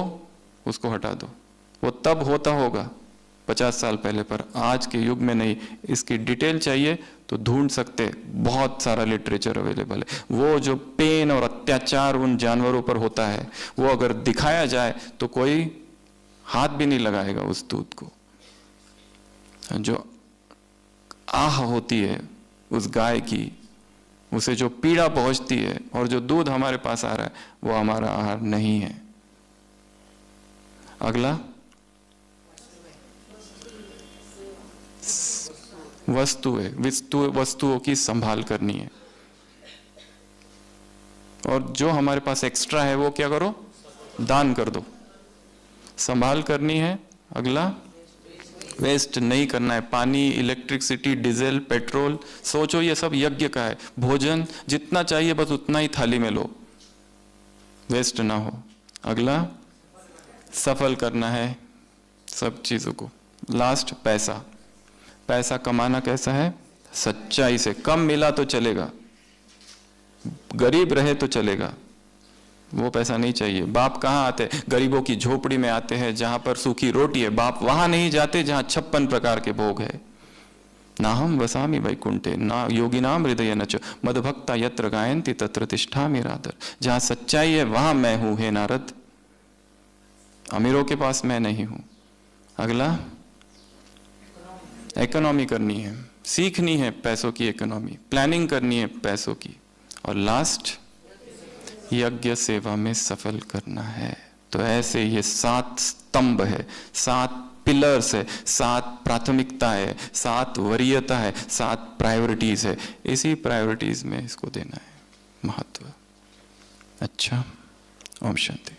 A: उसको हटा दो, वो तब होता होगा 50 साल पहले, पर आज के युग में नहीं। इसकी डिटेल चाहिए तो ढूंढ सकते, बहुत सारा लिटरेचर अवेलेबल है। वो जो पेन और अत्याचार उन जानवरों पर होता है, वो अगर दिखाया जाए तो कोई हाथ भी नहीं लगाएगा उस दूध को। जो आह होती है उस गाय की, उसे जो पीड़ा पहुंचती है, और जो दूध हमारे पास आ रहा है, वो हमारा आहार नहीं है। अगला, वस्तुओं की संभाल करनी है, और जो हमारे पास एक्स्ट्रा है वो क्या करो, दान कर दो, संभाल करनी है। अगला, वेस्ट नहीं करना है, पानी, इलेक्ट्रिसिटी, डीजल, पेट्रोल, सोचो ये सब यज्ञ का है। भोजन जितना चाहिए बस उतना ही थाली में लो, वेस्ट ना हो। अगला, सफल करना है सब चीजों को। लास्ट, पैसा कमाना कैसा है, सच्चाई से। कम मिला तो चलेगा, गरीब रहे तो चलेगा, वो पैसा नहीं चाहिए। बाप कहाँ आते, गरीबों की झोपड़ी में आते हैं जहां पर सूखी रोटी है। बाप वहां नहीं जाते जहां 56 प्रकार के भोग है। नाहम वसामि वैकुंठे ना योगिनाम हृदय न च मदभक्ता यत्र गायन्ति तत्र तिष्ठामि राधर। जहाँ सच्चाई है वहां मैं हूं हे नारद, अमीरों के पास मैं नहीं हूं। अगला, इकोनॉमी करनी है, सीखनी है पैसों की इकोनॉमी, प्लानिंग करनी है पैसों की, और लास्ट यज्ञ सेवा में सफल करना है। तो ऐसे ये 7 स्तंभ है, 7 पिलर्स है, 7 प्राथमिकता है, 7 वरीयता है, 7 प्रायोरिटीज है। इसी प्रायोरिटीज में इसको देना है महत्व। अच्छा, ओम शांति।